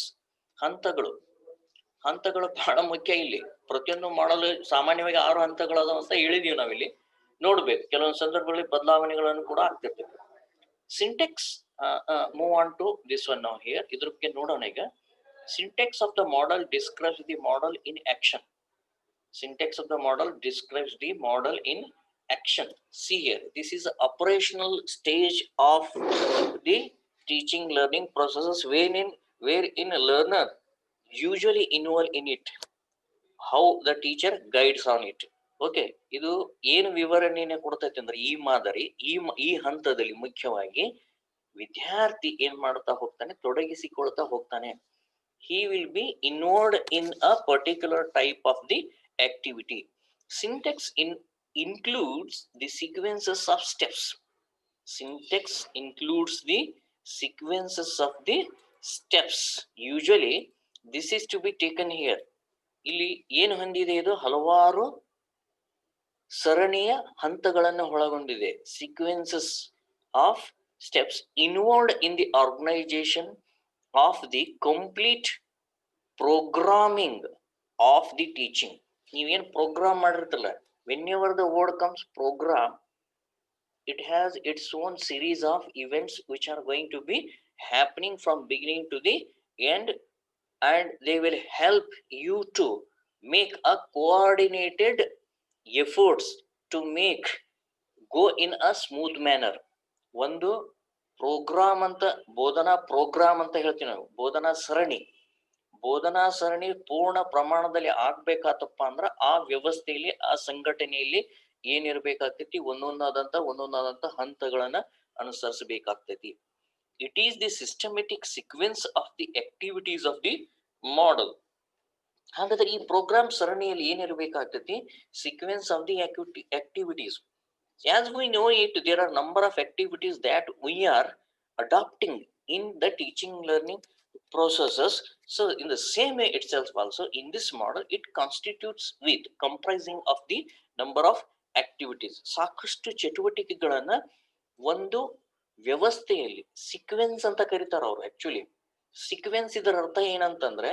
ಹಂತಗಳು ಬಹಳ ಮುಖ್ಯ. ಇಲ್ಲಿ ಪ್ರತಿಯೊಂದು ಮಾಡಲು ಸಾಮಾನ್ಯವಾಗಿ 6 ಹಂತಗಳು ಅದಾವ ಅಂತ ಹೇಳಿದೀವಿ ನಾವಿಲ್ಲಿ. ನೋಡ್ಬೇಕು, ಕೆಲವೊಂದು ಸಂದರ್ಭಗಳಲ್ಲಿ ಬದಲಾವಣೆಗಳನ್ನು ಕೂಡ ಆಗ್ತಿರ್ತವೆ. Syntax, move on to this one ನಾವು ಹಿಯರ್. ಇದ್ರ ಬಗ್ಗೆ ನೋಡೋಣ ಈಗ. Syntax of the model describes the model in action. Syntax of the model describes the model in action. See here, this is the operational stage of the teaching learning processes wherein a learner usually involved in it, how the teacher guides on it. Okay, ಇದು ಏನು ವಿವರಣೆಯನ್ನು ಕೊಡ್ತೈತೆ ಅಂದ್ರೆ ಈ ಮಾದರಿ ಈ ಹಂತದಲ್ಲಿ ಮುಖ್ಯವಾಗಿ ವಿದ್ಯಾರ್ಥಿ ಏನ್ ಮಾಡ್ತಾ ಹೋಗ್ತಾನೆ, ತೊಡಗಿಸಿಕೊಳ್ತಾ ಹೋಗ್ತಾನೆ. he will be involved in a particular type of the activity. Syntax includes the sequences of steps. Syntax includes the sequences of the steps. Usually this is to be taken here. ಇಲ್ಲಿ ಏನು ಹೊಂದಿದೆ, ಇದು ಹಲವಾರು ಸರಣಿಯ ಹಂತಗಳನ್ನು ಒಳಗೊಂಡಿದೆ. Sequences of steps involved in the organisation of the complete programming of the teaching. ನೀವೇನು ಪ್ರೋಗ್ರಾಮ್ ಮಾಡಿರ್ತಲ್ಲ, whenever the word comes programme, it has its own series of events which are going to be happening from beginning to the end, and they will help you to make a coordinated efforts to make go in a smooth manner. ಒಂದು ಪ್ರೋಗ್ರಾಮ್ ಅಂತ, ಬೋಧನಾ ಪ್ರೋಗ್ರಾಮ್ ಅಂತ ಹೇಳ್ತೀವಿ ನಾವು, ಬೋಧನಾ ಸರಣಿ ಪೂರ್ಣ ಪ್ರಮಾಣದಲ್ಲಿ ಆಗ್ಬೇಕಾತಪ್ಪ ಅಂದ್ರ ಆ ವ್ಯವಸ್ಥೆಯಲ್ಲಿ, ಆ ಸಂಘಟನೆಯಲ್ಲಿ ಏನಿರ್ಬೇಕಾಗ್ತೈತಿ, ಒಂದೊಂದಾದಂತ ಹಂತಗಳನ್ನ ಅನುಸರಿಸಬೇಕಾಗ್ತೈತಿ. It is the systematic sequence of the activities of the model. ಹಾಗಾದ್ರೆ ಈ ಪ್ರೋಗ್ರಾಮ್ ಸರಣಿಯಲ್ಲಿ ಏನಿರ್ಬೇಕಾಗ್ತೈತಿ, sequence of the activities. As we know it, there are number of activities that we are adopting in the teaching learning processes. So in the same way itself also, in this model, it constitutes with comprising of the number of activities. ಸಾಕಷ್ಟು ಚಟುವಟಿಕೆಗಳನ್ನ ಒಂದು ವ್ಯವಸ್ಥೆಯಲ್ಲಿ ಸೀಕ್ವೆನ್ಸ್ ಅಂತ ಕರೀತಾರ ಅವರು. ಆಕ್ಚುಲಿ ಸೀಕ್ವೆನ್ಸ್ ಇದರ ಅರ್ಥ ಏನಂತಂದ್ರೆ,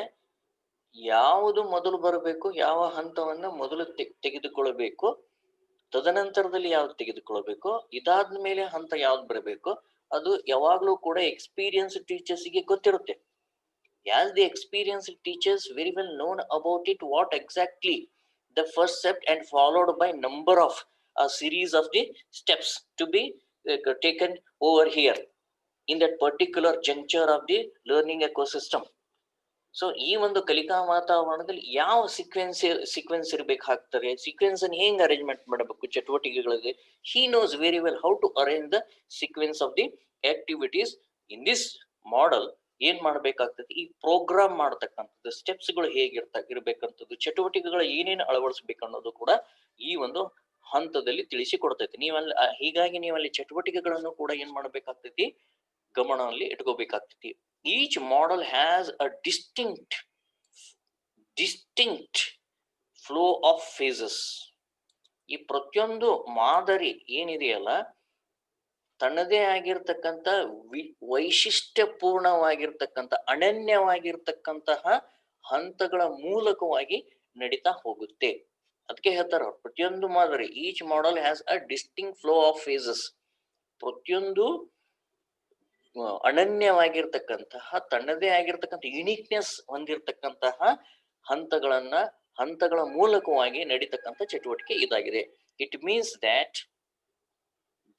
ಯಾವುದು ಮೊದಲು ಬರಬೇಕು, ಯಾವ ಹಂತವನ್ನ ಮೊದಲು ತೆಗೆದುಕೊಳ್ಳಬೇಕು, ತದನಂತರದಲ್ಲಿ ಯಾವ್ದು ತೆಗೆದುಕೊಳ್ಳಬೇಕು, ಇದಾದ್ಮೇಲೆ ಹಂತ ಯಾವ್ದು ಬರಬೇಕು, ಅದು ಯಾವಾಗ್ಲೂ ಕೂಡ ಎಕ್ಸ್ಪೀರಿಯನ್ಸ್ ಟೀಚರ್ಸ್ಗೆ ಗೊತ್ತಿರುತ್ತೆ. As the experienced teachers very well known about it, what exactly the first step, and followed by number of a series of the steps to be taken over here in that particular juncture of the learning ecosystem. So ಈ ಒಂದು ಕಲಿಕಾ ವಾತಾವರಣದಲ್ಲಿ ಯಾವ ಸೀಕ್ವೆನ್ಸ್ ಇರ್ಬೇಕಾಗ್ತದೆ, ಸೀಕ್ವೆನ್ಸ್ ಅನ್ನು ಹೆಂಗ್ ಅರೇಂಜ್ಮೆಂಟ್ ಮಾಡಬೇಕು ಚಟುವಟಿಕೆಗಳಿಗೆ, he knows very well how to arrange the sequence of the activities. In this model ಏನ್ ಮಾಡ್ಬೇಕಾಗ್ತದೆ, ಈ ಪ್ರೋಗ್ರಾಮ್ ಮಾಡ್ತಕ್ಕಂಥದ್ದು, ಸ್ಟೆಪ್ಸ್ಗಳು ಇರ್ಬೇಕಂತದ್ದು, ಚಟುವಟಿಕೆಗಳು ಏನೇನು ಅಳವಡಿಸ್ಬೇಕು ಅನ್ನೋದು ಕೂಡ ಈ ಒಂದು ಹಂತದಲ್ಲಿ ತಿಳಿಸಿ ಕೊಡ್ತೈತಿ. ಹೀಗಾಗಿ ನೀವಲ್ಲಿ ಚಟುವಟಿಕೆಗಳನ್ನು ಕೂಡ ಏನ್ ಮಾಡ್ಬೇಕಾಗ್ತೈತಿ, ಗಮನದಲ್ಲಿ ಇಟ್ಕೋಬೇಕಾಗ್ತೈತಿ. Each model has a distinct flow of phases. ಈ ಪ್ರತಿಯೊಂದು ಮಾದರಿ ಏನಿದೆಯಲ್ಲ, ತನ್ನದೇ ಆಗಿರ್ತಕ್ಕಂಥ ವೈಶಿಷ್ಟ್ಯಪೂರ್ಣವಾಗಿರ್ತಕ್ಕಂಥ ಅನನ್ಯವಾಗಿರ್ತಕ್ಕಂತಹ ಹಂತಗಳ ಮೂಲಕವಾಗಿ ನಡೀತಾ ಹೋಗುತ್ತೆ. ಅದಕ್ಕೆ ಹೇಳ್ತಾರ ಪ್ರತಿಯೊಂದು ಮಾದರಿ, each model has a distinct flow of phases. ಪ್ರತಿಯೊಂದು ಅನನ್ಯವಾಗಿರ್ತಕ್ಕಂತಹ, ತನ್ನದೇ ಆಗಿರ್ತಕ್ಕಂಥ ಯುನಿಕ್ನೆಸ್ ಹೊಂದಿರತಕ್ಕಂತಹ ಹಂತಗಳ ಮೂಲಕವಾಗಿ ನಡೀತಕ್ಕಂಥ ಚಟುವಟಿಕೆ ಇದಾಗಿದೆ. It means that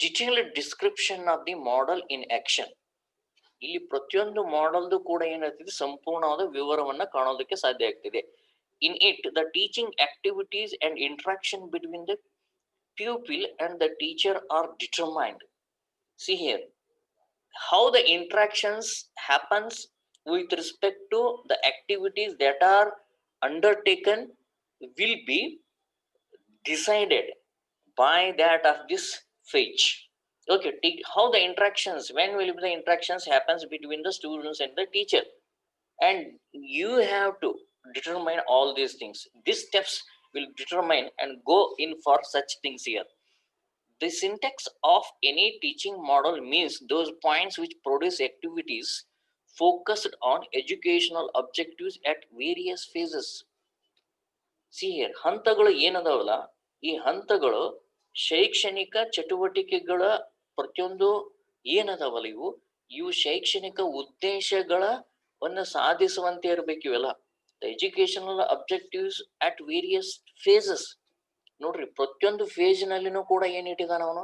detailed description of the model in action. ಇಲ್ಲಿ ಪ್ರತಿಯೊಂದು ಮಾಡೆಲ್ದು ಕೂಡ ಏನಾಗ್ತಿದೆ, ಸಂಪೂರ್ಣವಾದ ವಿವರವನ್ನ ಕಾಣೋದಕ್ಕೆ ಸಾಧ್ಯ ಆಗ್ತಿದೆ. In it the teaching activities and interaction between the pupil and the teacher are determined. See here, how the interactions happens with respect to the activities that are undertaken will be decided by that of this phase. Okay, how the interactions, when will the interactions happens between the students and the teacher, and you have to determine all these things. These steps will determine and go in for such things here. The syntax of any teaching model means those points which produce activities focused on educational objectives at various phases. See here, ಹಂತಗಳು ಏನದಾವಲ್ಲ, ಈ ಹಂತಗಳು ಶೈಕ್ಷಣಿಕ ಚಟುವಟಿಕೆಗಳ ಪ್ರತಿಯೊಂದು ಏನದಾವಲ್ಲ, ಇವು ಶೈಕ್ಷಣಿಕ ಉದ್ದೇಶಗಳನ್ನ ಸಾಧಿಸುವಂತೆ ಇರಬೇಕು. ಇವೆಲ್ಲ the educational objectives at various phases. ನೋಡ್ರಿ, ಪ್ರತಿಯೊಂದು ಫೇಜ್ ನಲ್ಲಿನೂ ಕೂಡ ಏನ್ ಇಟ್ಟಿದ್ದಾನೆ ಅವನು,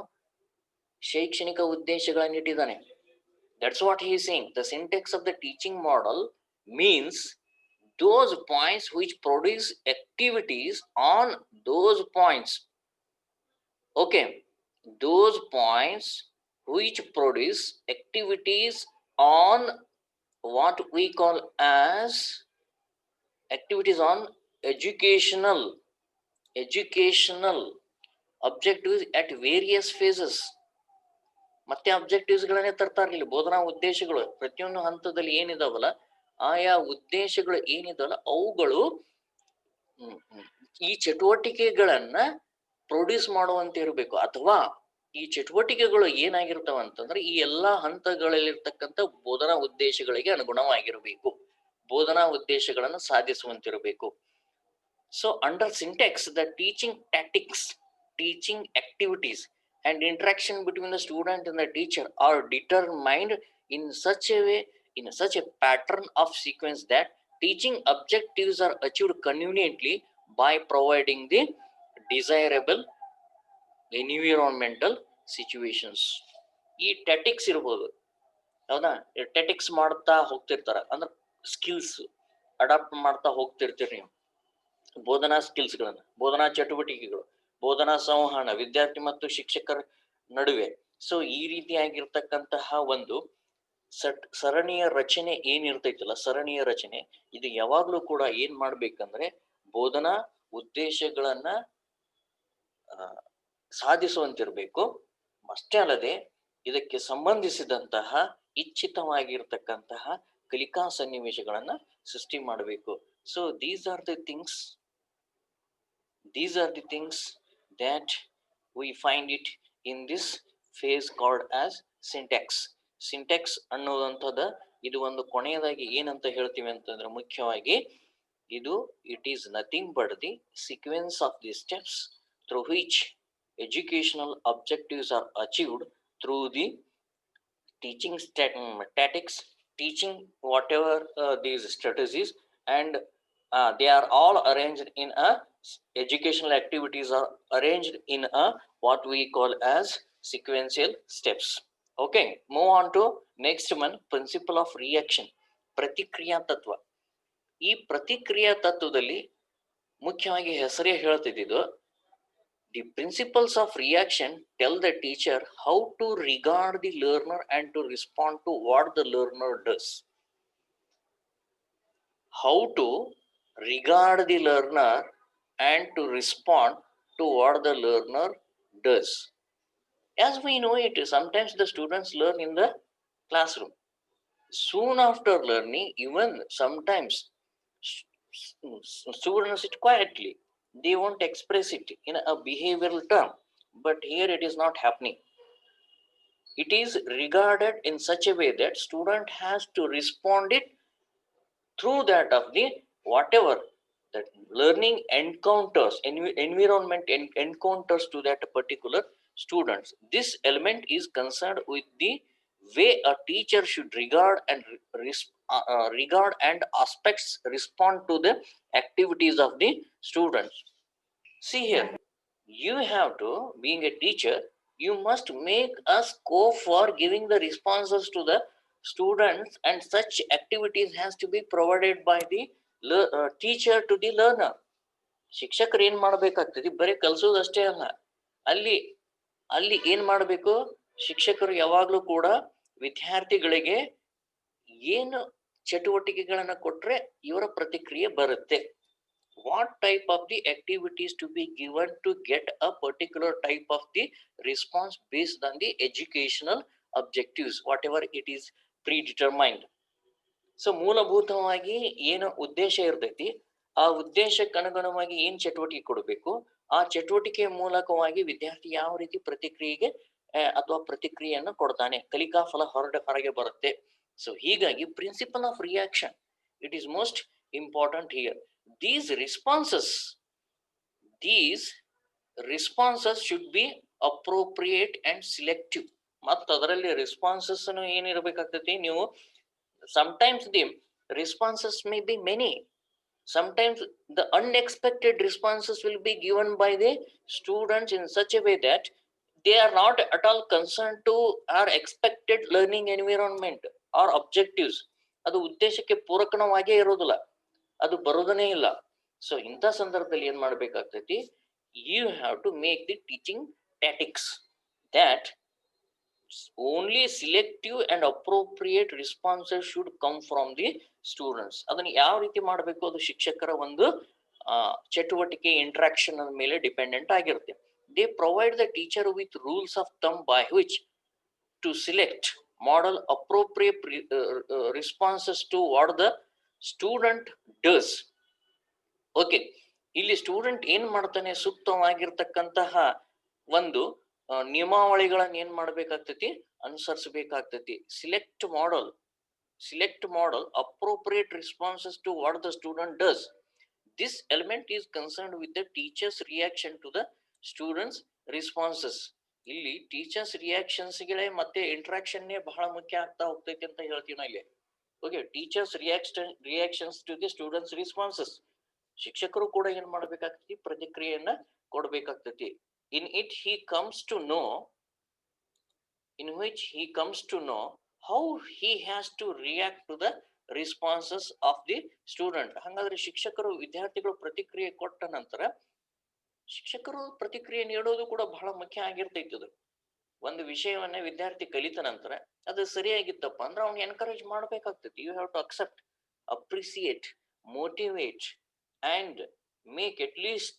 ಶೈಕ್ಷಣಿಕ ಉದ್ದೇಶಗಳನ್ನ ಇಟ್ಟಿದ್ದಾನೆ. That's what he is saying. The syntax of the teaching model means those points which produce activities on those points. Okay, those points which produce activities on what we call as activities on educational objectives at various phases. ಮತ್ತೆ ಅಬ್ಜೆಕ್ಟಿವ್ಸ್ ಗಳನ್ನೇ ತರ್ತಾರೆ ಇಲ್ಲಿ. ಬೋಧನಾ ಉದ್ದೇಶಗಳು ಪ್ರತಿಯೊಂದು ಹಂತದಲ್ಲಿ ಏನಿದಾವಲ್ಲ, ಆಯಾ ಉದ್ದೇಶಗಳು ಏನಿದಾವಲ್ಲ ಅವುಗಳು ಈ ಚಟುವಟಿಕೆಗಳನ್ನ ಪ್ರೊಡ್ಯೂಸ್ ಮಾಡುವಂತೆ ಇರಬೇಕು. ಅಥವಾ ಈ ಚಟುವಟಿಕೆಗಳು ಏನಾಗಿರ್ತಾವ ಅಂತಂದ್ರೆ ಈ ಎಲ್ಲಾ ಹಂತಗಳಲ್ಲಿರ್ತಕ್ಕಂಥ ಬೋಧನಾ ಉದ್ದೇಶಗಳಿಗೆ ಅನುಗುಣವಾಗಿರಬೇಕು, ಬೋಧನಾ ಉದ್ದೇಶಗಳನ್ನು ಸಾಧಿಸುವಂತಿರಬೇಕು. So under syntax, the teaching tactics, teaching activities and interaction between the student and the teacher are determined in such a way, in such a pattern of sequence that teaching objectives are achieved conveniently by providing the desirable environmental situations. ಈ ಟ್ಯಾಟಿಕ್ಸ್ ಇರ್ಬೋದು, ಹೌದಾ? ಟ್ಯಾಟಿಕ್ಸ್ ಮಾಡ್ತಾ ಹೋಗ್ತಿರ್ತಾರ ಅಂದ್ರೆ ಸ್ಕಿಲ್ಸ್ ಅಡಾಪ್ಟ್ ಮಾಡ್ತಾ ಹೋಗ್ತಿರ್ತೀರಿ ನೀವು. ಬೋಧನಾ ಸ್ಕಿಲ್ಸ್ಗಳನ್ನ, ಬೋಧನಾ ಚಟುವಟಿಕೆಗಳು, ಬೋಧನಾ ಸಂವಹನ ವಿದ್ಯಾರ್ಥಿ ಮತ್ತು ಶಿಕ್ಷಕರ ನಡುವೆ. ಸೊ ಈ ರೀತಿಯಾಗಿರ್ತಕ್ಕಂತಹ ಒಂದು ಸರಣಿಯ ರಚನೆ ಏನಿರ್ತೈತಲ್ಲ, ಸರಣಿಯ ರಚನೆ ಇದು ಯಾವಾಗ್ಲೂ ಕೂಡ ಏನ್ ಮಾಡ್ಬೇಕಂದ್ರೆ ಬೋಧನಾ ಉದ್ದೇಶಗಳನ್ನ ಸಾಧಿಸುವಂತಿರ್ಬೇಕು. ಅಷ್ಟೇ ಅಲ್ಲದೆ ಇದಕ್ಕೆ ಸಂಬಂಧಿಸಿದಂತಹ ಇಚ್ಛಿತವಾಗಿರ್ತಕ್ಕಂತಹ ಕಲಿಕಾ ಸನ್ನಿವೇಶಗಳನ್ನ ಸೃಷ್ಟಿ ಮಾಡಬೇಕು. So these are the things that we find it in this phase called as syntax. Syntax ಅನ್ನೋದಂಥದ ಇದು ಒಂದು ಕೊನೆಯದಾಗಿ ಏನಂತ ಹೇಳ್ತೀವಿ ಅಂತಂದ್ರೆ ಮುಖ್ಯವಾಗಿ ಇದು it is nothing but the sequence of the steps through which educational objectives are achieved through the teaching tactics, teaching whatever these strategies, and they are all arranged in a educational activities are arranged in a what we call as sequential steps. Okay, move on to next one, principle of reaction, ಪ್ರತಿಕ್ರಿಯಾ ತತ್ವ. ಈ ಪ್ರತಿಕ್ರಿಯಾ ತತ್ವದಲ್ಲಿ ಮುಖ್ಯವಾಗಿ ಹೆಸರೇ ಹೇಳ್ತಿದ್ದು, the principles of reaction tell the teacher how to regard the learner and to respond to what the learner does. How to regard the learner and to respond to what the learner does. As we know it, sometimes the students learn in the classroom. Soon after learning, even sometimes students sit quietly. They won't express it in a behavioral term, but here it is not happening. It is regarded in such a way that student has to respond it through that of the whatever that learning encounters, environment encounters to that particular students. This element is concerned with the way a teacher should regard and aspects respond to the activities of the students. See here, you have to, being a teacher, you must make a scope for giving the responses to the students, and such activities has to be provided by the teacher to the learner. ಶಿಕ್ಷಕರು ಏನ್ ಮಾಡ್ಬೇಕಾಗ್ತದೆ, ಬರೀ ಕಲ್ಸೋದಷ್ಟೇ ಅಲ್ಲ, ಅಲ್ಲಿ ಏನ್ ಮಾಡಬೇಕು, ಶಿಕ್ಷಕರು ಯಾವಾಗ್ಲೂ ಕೂಡ ವಿದ್ಯಾರ್ಥಿಗಳಿಗೆ ಏನು ಚಟುವಟಿಕೆಗಳನ್ನ ಕೊಟ್ರೆ ಇವರ ಪ್ರತಿಕ್ರಿಯೆ ಬರುತ್ತೆ, what type of the activities to be given to get a particular type of the response based on the educational objectives, whatever it is predetermined. So ಮೂಲಭೂತವಾಗಿ ಏನು ಉದ್ದೇಶ ಇರ್ತೈತಿ, ಆ ಉದ್ದೇಶಕ್ಕೆ ಅನುಗುಣವಾಗಿ ಏನ್ ಚಟುವಟಿಕೆ ಕೊಡಬೇಕು, ಆ ಚಟುವಟಿಕೆಯ ಮೂಲಕವಾಗಿ ವಿದ್ಯಾರ್ಥಿ ಯಾವ ರೀತಿ ಪ್ರತಿಕ್ರಿಯೆಗೆ ಅಥವಾ ಪ್ರತಿಕ್ರಿಯೆಯನ್ನು ಕೊಡ್ತಾನೆ, ಕಲಿಕಾ ಫಲ ಹೊರಗೆ ಬರುತ್ತೆ. ಸೊ ಹೀಗಾಗಿ principle of reaction it is most important here. These responses should be appropriate and selective. ಮತ್ತು ಅದರಲ್ಲಿ ರೆಸ್ಪಾನ್ಸಸ್ ಏನಿರಬೇಕಾಗ್ತೈತಿ, ನೀವು sometimes the responses may be many, sometimes the unexpected responses will be given by the students in such a way that they are not at all concerned to our expected learning environment or objectives. ಅದು ಉದ್ದೇಶಕ್ಕೆ ಪೂರಕವಾಗೇ ಇರೋದಿಲ್ಲ, ಅದು ಬರೋದನೇ ಇಲ್ಲ. ಸೊ ಇಂಥ ಸಂದರ್ಭದಲ್ಲಿ ಏನ್ ಮಾಡ್ಬೇಕಾಗ್ತೈತಿ, you have to make the teaching tactics that only selective and appropriate responses should come from the students. ಅದನ್ನು ಯಾವ ರೀತಿ ಮಾಡಬೇಕು, ಅದು ಶಿಕ್ಷಕರ ಒಂದು ಚಟುವಟಿಕೆ ಇಂಟ್ರಾಕ್ಷನ್ ಮೇಲೆ ಡಿಪೆಂಡೆಂಟ್ ಆಗಿರುತ್ತೆ. They provide the teacher with rules of thumb by which to select model appropriate responses to what the student does. Okay, ಇಲ್ಲಿ ಸ್ಟೂಡೆಂಟ್ ಏನ್ ಮಾಡ್ತಾನೆ, ಸೂಕ್ತವಾಗಿರ್ತಕ್ಕಂತಹ ಒಂದು ನಿಯಮಾವಳಿಗಳನ್ನ ಏನ್ ಮಾಡ್ಬೇಕಾಗ್ತತಿ, ಅನುಸರಿಸಬೇಕಾಗ್ತತಿ. Select model appropriate responses to what the student does. This element is concerned with the teacher's reaction to the students responses. ಇಲ್ಲಿ ಟೀಚರ್ಸ್ ರಿಯಾಕ್ಷನ್ಸ್ಗಳೇ ಮತ್ತೆ ಇಂಟ್ರಾಕ್ಷನ್ನೇ ಬಹಳ ಮುಖ್ಯ ಆಗ್ತಾ ಹೋಗ್ತೈತಿ ಅಂತ ಹೇಳ್ತೀವಿ ನಾ ಇಲ್ಲಿ. Okay, teachers reactions to the students responses. ಶಿಕ್ಷಕರು ಕೂಡ ಏನ್ ಮಾಡ್ಬೇಕಾಗ್ತತಿ, ಪ್ರತಿಕ್ರಿಯೆಯನ್ನ ಕೊಡ್ಬೇಕಾಗ್ತತಿ. In which he comes to know how he has to react to the responses of the student. ಹಾಗಾದ್ರೆ ಶಿಕ್ಷಕರು ವಿದ್ಯಾರ್ಥಿಗಳು ಪ್ರತಿಕ್ರಿಯೆ ಕೊಟ್ಟ ನಂತರ ಶಿಕ್ಷಕರು ಪ್ರತಿಕ್ರಿಯೆ ನೀಡೋದು ಕೂಡ ಬಹಳ ಮುಖ್ಯ ಆಗಿರ್ತೈತದು. ಒಂದು ವಿಷಯವನ್ನ ವಿದ್ಯಾರ್ಥಿ ಕಲಿತ ನಂತರ ಅದು ಸರಿಯಾಗಿತ್ತಪ್ಪ ಅಂದ್ರೆ ಅವ್ನು ಎನ್ಕರೇಜ್ ಮಾಡ್ಬೇಕಾಗ್ತೈತಿ. You have to accept, appreciate, motivate and make at least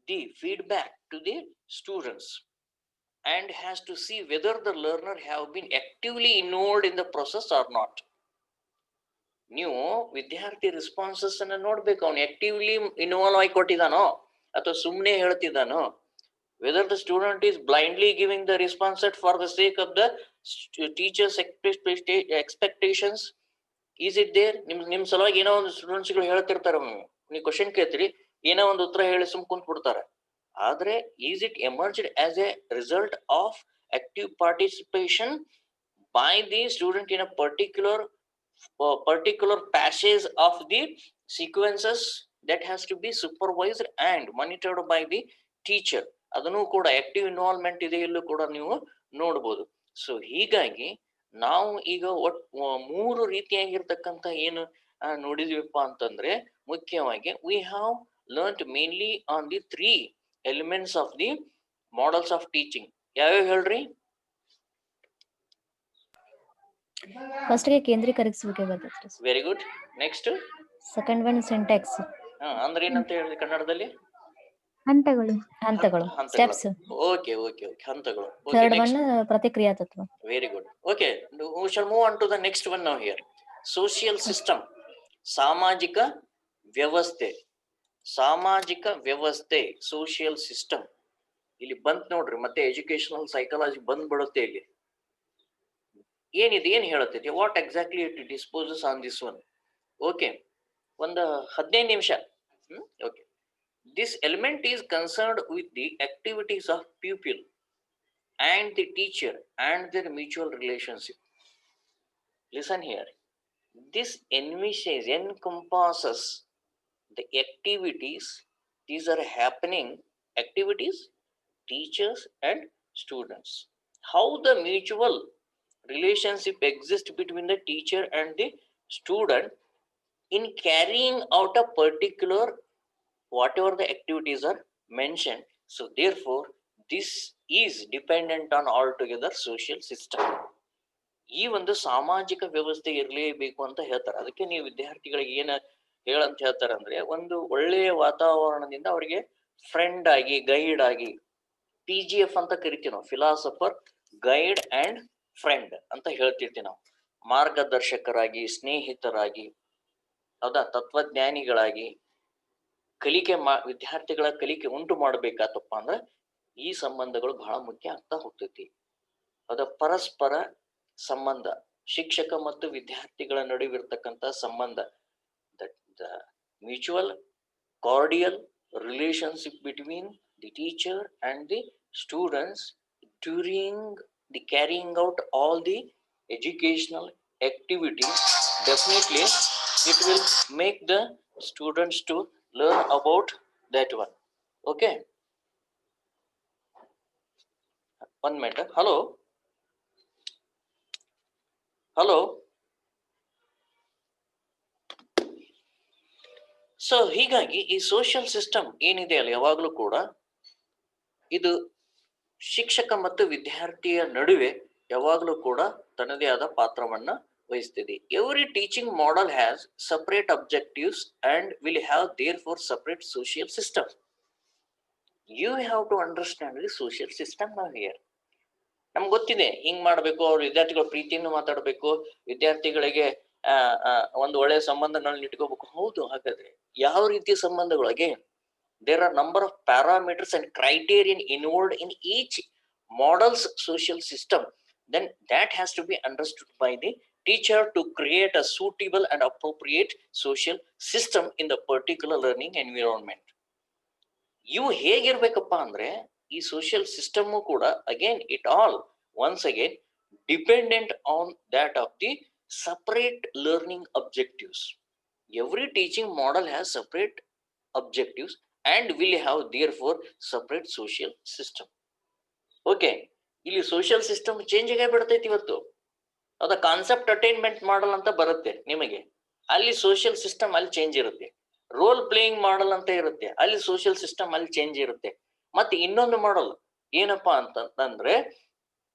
the feedback to the students and has to see whether the learner have been actively involved in the process or not. ನೀವು ವಿದ್ಯಾರ್ಥಿ ರೆಸ್ಪಾನ್ಸಸ್ ಅನ್ನ ನೋಡ್ಬೇಕು, ಅವ್ನು ಆಕ್ಟಿವ್ಲಿ ಇನ್ವಾಲ್ವ್ ಆಗಿ ಕೊಟ್ಟಿದ್ದಾನೋ ಅಥವಾ ಸುಮ್ಮನೆ ಹೇಳ್ತಿದ್ದಾನೋ. Whether the student is blindly giving the response for the sake of the teachers expectations. Is it there? ನಿಮ್ ಸಲುವಾಗಿ ಏನೋ ಒಂದು ಸ್ಟೂಡೆಂಟ್ಸ್ಗಳು ಹೇಳ್ತಿರ್ತಾರೆ, ನೀವು ಕ್ವಶನ್ ಕೇಳ್ತೀರಿ, ಏನೋ ಒಂದು ಉತ್ತರ ಹೇಳಿ ಸುಮ್ ಕುಂತ್ ಬಿಡ್ತಾರೆ. ಆದ್ರೆ is it emerged as A result of active participation by the student in a particular passage of the sequences that has to be supervised and monitored by the teacher. ಅದನ್ನು ಕೂಡ ಆಕ್ಟಿವ್ ಇನ್ವಾಲ್ವ್ಮೆಂಟ್ ಇದೆ ಎಲ್ಲೂ ಕೂಡ ನೀವು ನೋಡ್ಬೋದು. ಸೊ ಹೀಗಾಗಿ ನಾವು ಈಗ ಮೂರು ರೀತಿಯಾಗಿರ್ತಕ್ಕಂಥ ಏನು ನೋಡಿದ್ವಿಪ್ಪ ಅಂತಂದ್ರೆ, ಮುಖ್ಯವಾಗಿ we have learned mainly on the 3 elements of the models of teaching. ಯಾವ್ಯಾವ ಹೇಳ್ರಿ? ಫಸ್ಟ್ ಗೆ ಕೇಂದ್ರೀಕರಿಸಬೇಕಾಗುತ್ತೆ. Very good. Next second one syntax. ಅಂದ್ರೆ ಏನಂತ ಹೇಳಿದ್ರಿ ಕನ್ನಡದಲ್ಲಿ? ಹಂತಗಳು ಸ್ಟೆಪ್ಸ್. ಓಕೆ, ಹಂತಗಳು. ಥರ್ಡ್ ಒನ್ ಪ್ರತಿಕ್ರಿಯಾ ತತ್ವ. Very good. Okay, we shall move on to the next one now here. Social system, ಸಾಮಾಜಿಕ ವ್ಯವಸ್ಥೆ. ಸೋಷಿಯಲ್ ಸಿಸ್ಟಮ್ ಇಲ್ಲಿ ಬಂತ್ ನೋಡ್ರಿ, ಮತ್ತೆ ಎಜುಕೇಶನಲ್ ಸೈಕಾಲಜಿ ಬಂದ್ಬಿಡುತ್ತೆ ಇಲ್ಲಿ. ಏನಿದೆ, ಏನ್ ಹೇಳುತ್ತೈತಿ, what exactly it disposes on this one. Okay, ಒಂದು 15 ನಿಮಿಷ. Okay, this element is concerned with the activities of pupil and the teacher and their mutual relationship. Listen here, this encompasses the activities. These are happening activities, teachers and students. How the mutual relationship exists between the teacher and the student in carrying out a particular whatever the activities are mentioned. So therefore this is dependent on altogether social system. ಈ ಒಂದು ಸಾಮಾಜಿಕ ವ್ಯವಸ್ಥೆ ಇರಲೇಬೇಕು ಅಂತ ಹೇಳ್ತಾರೆ. ಅದಕ್ಕೆ ನೀವು ವಿದ್ಯಾರ್ಥಿಗಳಿಗೆ ಏನ ಹೇಳಂತ ಹೇಳ್ತಾರೆ ಅಂದ್ರೆ, ಒಂದು ಒಳ್ಳೆಯ ವಾತಾವರಣದಿಂದ ಅವರಿಗೆ ಫ್ರೆಂಡ್ ಆಗಿ, ಗೈಡ್ ಆಗಿ, PGF ಅಂತ ಕರಿತೀವಿ ನಾವು, ಫಿಲಾಸಫರ್, ಗೈಡ್ ಅಂಡ್ ಫ್ರೆಂಡ್ ಅಂತ ಹೇಳ್ತಿರ್ತೀವಿ ನಾವು. ಮಾರ್ಗದರ್ಶಕರಾಗಿ, ಸ್ನೇಹಿತರಾಗಿ, ಹೌದಾ, ತತ್ವಜ್ಞಾನಿಗಳಾಗಿ ವಿದ್ಯಾರ್ಥಿಗಳ ಕಲಿಕೆ ಉಂಟು ಮಾಡ್ಬೇಕಾತಪ್ಪ ಅಂದ್ರೆ ಈ ಸಂಬಂಧಗಳು ಬಹಳ ಮುಖ್ಯ ಆಗ್ತಾ ಹೋಗ್ತೈತಿ. ಅದ ಪರಸ್ಪರ ಸಂಬಂಧ, ಶಿಕ್ಷಕ ಮತ್ತು ವಿದ್ಯಾರ್ಥಿಗಳ ನಡುವಿರ್ತಕ್ಕಂಥ ಸಂಬಂಧ, the mutual cordial relationship between the teacher and the students during the carrying out all the educational activities. Definitely it will make the students to learn about that one. Okay, one minute. Hello. So ಹೀಗಾಗಿ ಈ ಸೋಷಿಯಲ್ ಸಿಸ್ಟಮ್ ಏನಿದೆ ಅಲ್ಲ, ಯಾವಾಗಲೂ ಕೂಡ ಇದು ಶಿಕ್ಷಕ ಮತ್ತು ವಿದ್ಯಾರ್ಥಿಯ ನಡುವೆ ಯಾವಾಗಲೂ ಕೂಡ ತನ್ನದೇ ಆದ ಪಾತ್ರವನ್ನ ವಹಿಸ್ತಿದೆ. Every teaching model has separate objectives and will have therefore separate social system. You have to understand the social system ನಾವು ಹಿಯರ್. ನಮ್ಗೆ ಗೊತ್ತಿದೆ ಹಿಂಗ್ ಮಾಡ್ಬೇಕು, ಅವ್ರ ವಿದ್ಯಾರ್ಥಿಗಳ ಪ್ರೀತಿಯನ್ನು ಮಾತಾಡ್ಬೇಕು, ವಿದ್ಯಾರ್ಥಿಗಳಿಗೆ ಒಂದು ಒಳ್ಳೆಯ ಸಂಬಂಧಗಳನ್ನ ಇಟ್ಕೋಬೇಕು. ಹೌದು, ಹಾಗಾದ್ರೆ ಯಾವ ರೀತಿಯ ಸಂಬಂಧಗಳು? Again there are number of parameters and criterion involved in each model's social system. Then that has to be understood by the teacher to create a suitable and appropriate social system in the particular learning environment. ಇವು ಹೇಗಿರ್ಬೇಕಪ್ಪ ಅಂದ್ರೆ, ಈ ಸೋಷಿಯಲ್ ಸಿಸ್ಟಮ್ ಕೂಡ again it all once again dependent on that of the separate learning objectives. Every teaching model has separate objectives and will have therefore separate social system. Okay, ಇಲ್ಲಿ ಸೋಷಿಯಲ್ ಸಿಸ್ಟಮ್ ಚೇಂಜ್ ಆಗಿ ಬಿಡ್ತೈತಿ ಇವತ್ತು. ಅದ ಕಾನ್ಸೆಪ್ಟ್ ಅಟೈನ್ಮೆಂಟ್ ಮಾಡಲ್ ಅಂತ ಬರುತ್ತೆ ನಿಮಗೆ, ಅಲ್ಲಿ ಸೋಷಿಯಲ್ ಸಿಸ್ಟಮ್ ಅಲ್ಲಿ ಚೇಂಜ್ ಇರುತ್ತೆ. ರೋಲ್ ಪ್ಲೇಯಿಂಗ್ ಮಾಡಲ್ ಅಂತ ಇರುತ್ತೆ, ಅಲ್ಲಿ ಸೋಷಿಯಲ್ ಸಿಸ್ಟಮ್ ಅಲ್ಲಿ ಚೇಂಜ್ ಇರುತ್ತೆ. ಮತ್ತೆ ಇನ್ನೊಂದು ಮಾಡಲ್ ಏನಪ್ಪಾ ಅಂತಂದ್ರೆ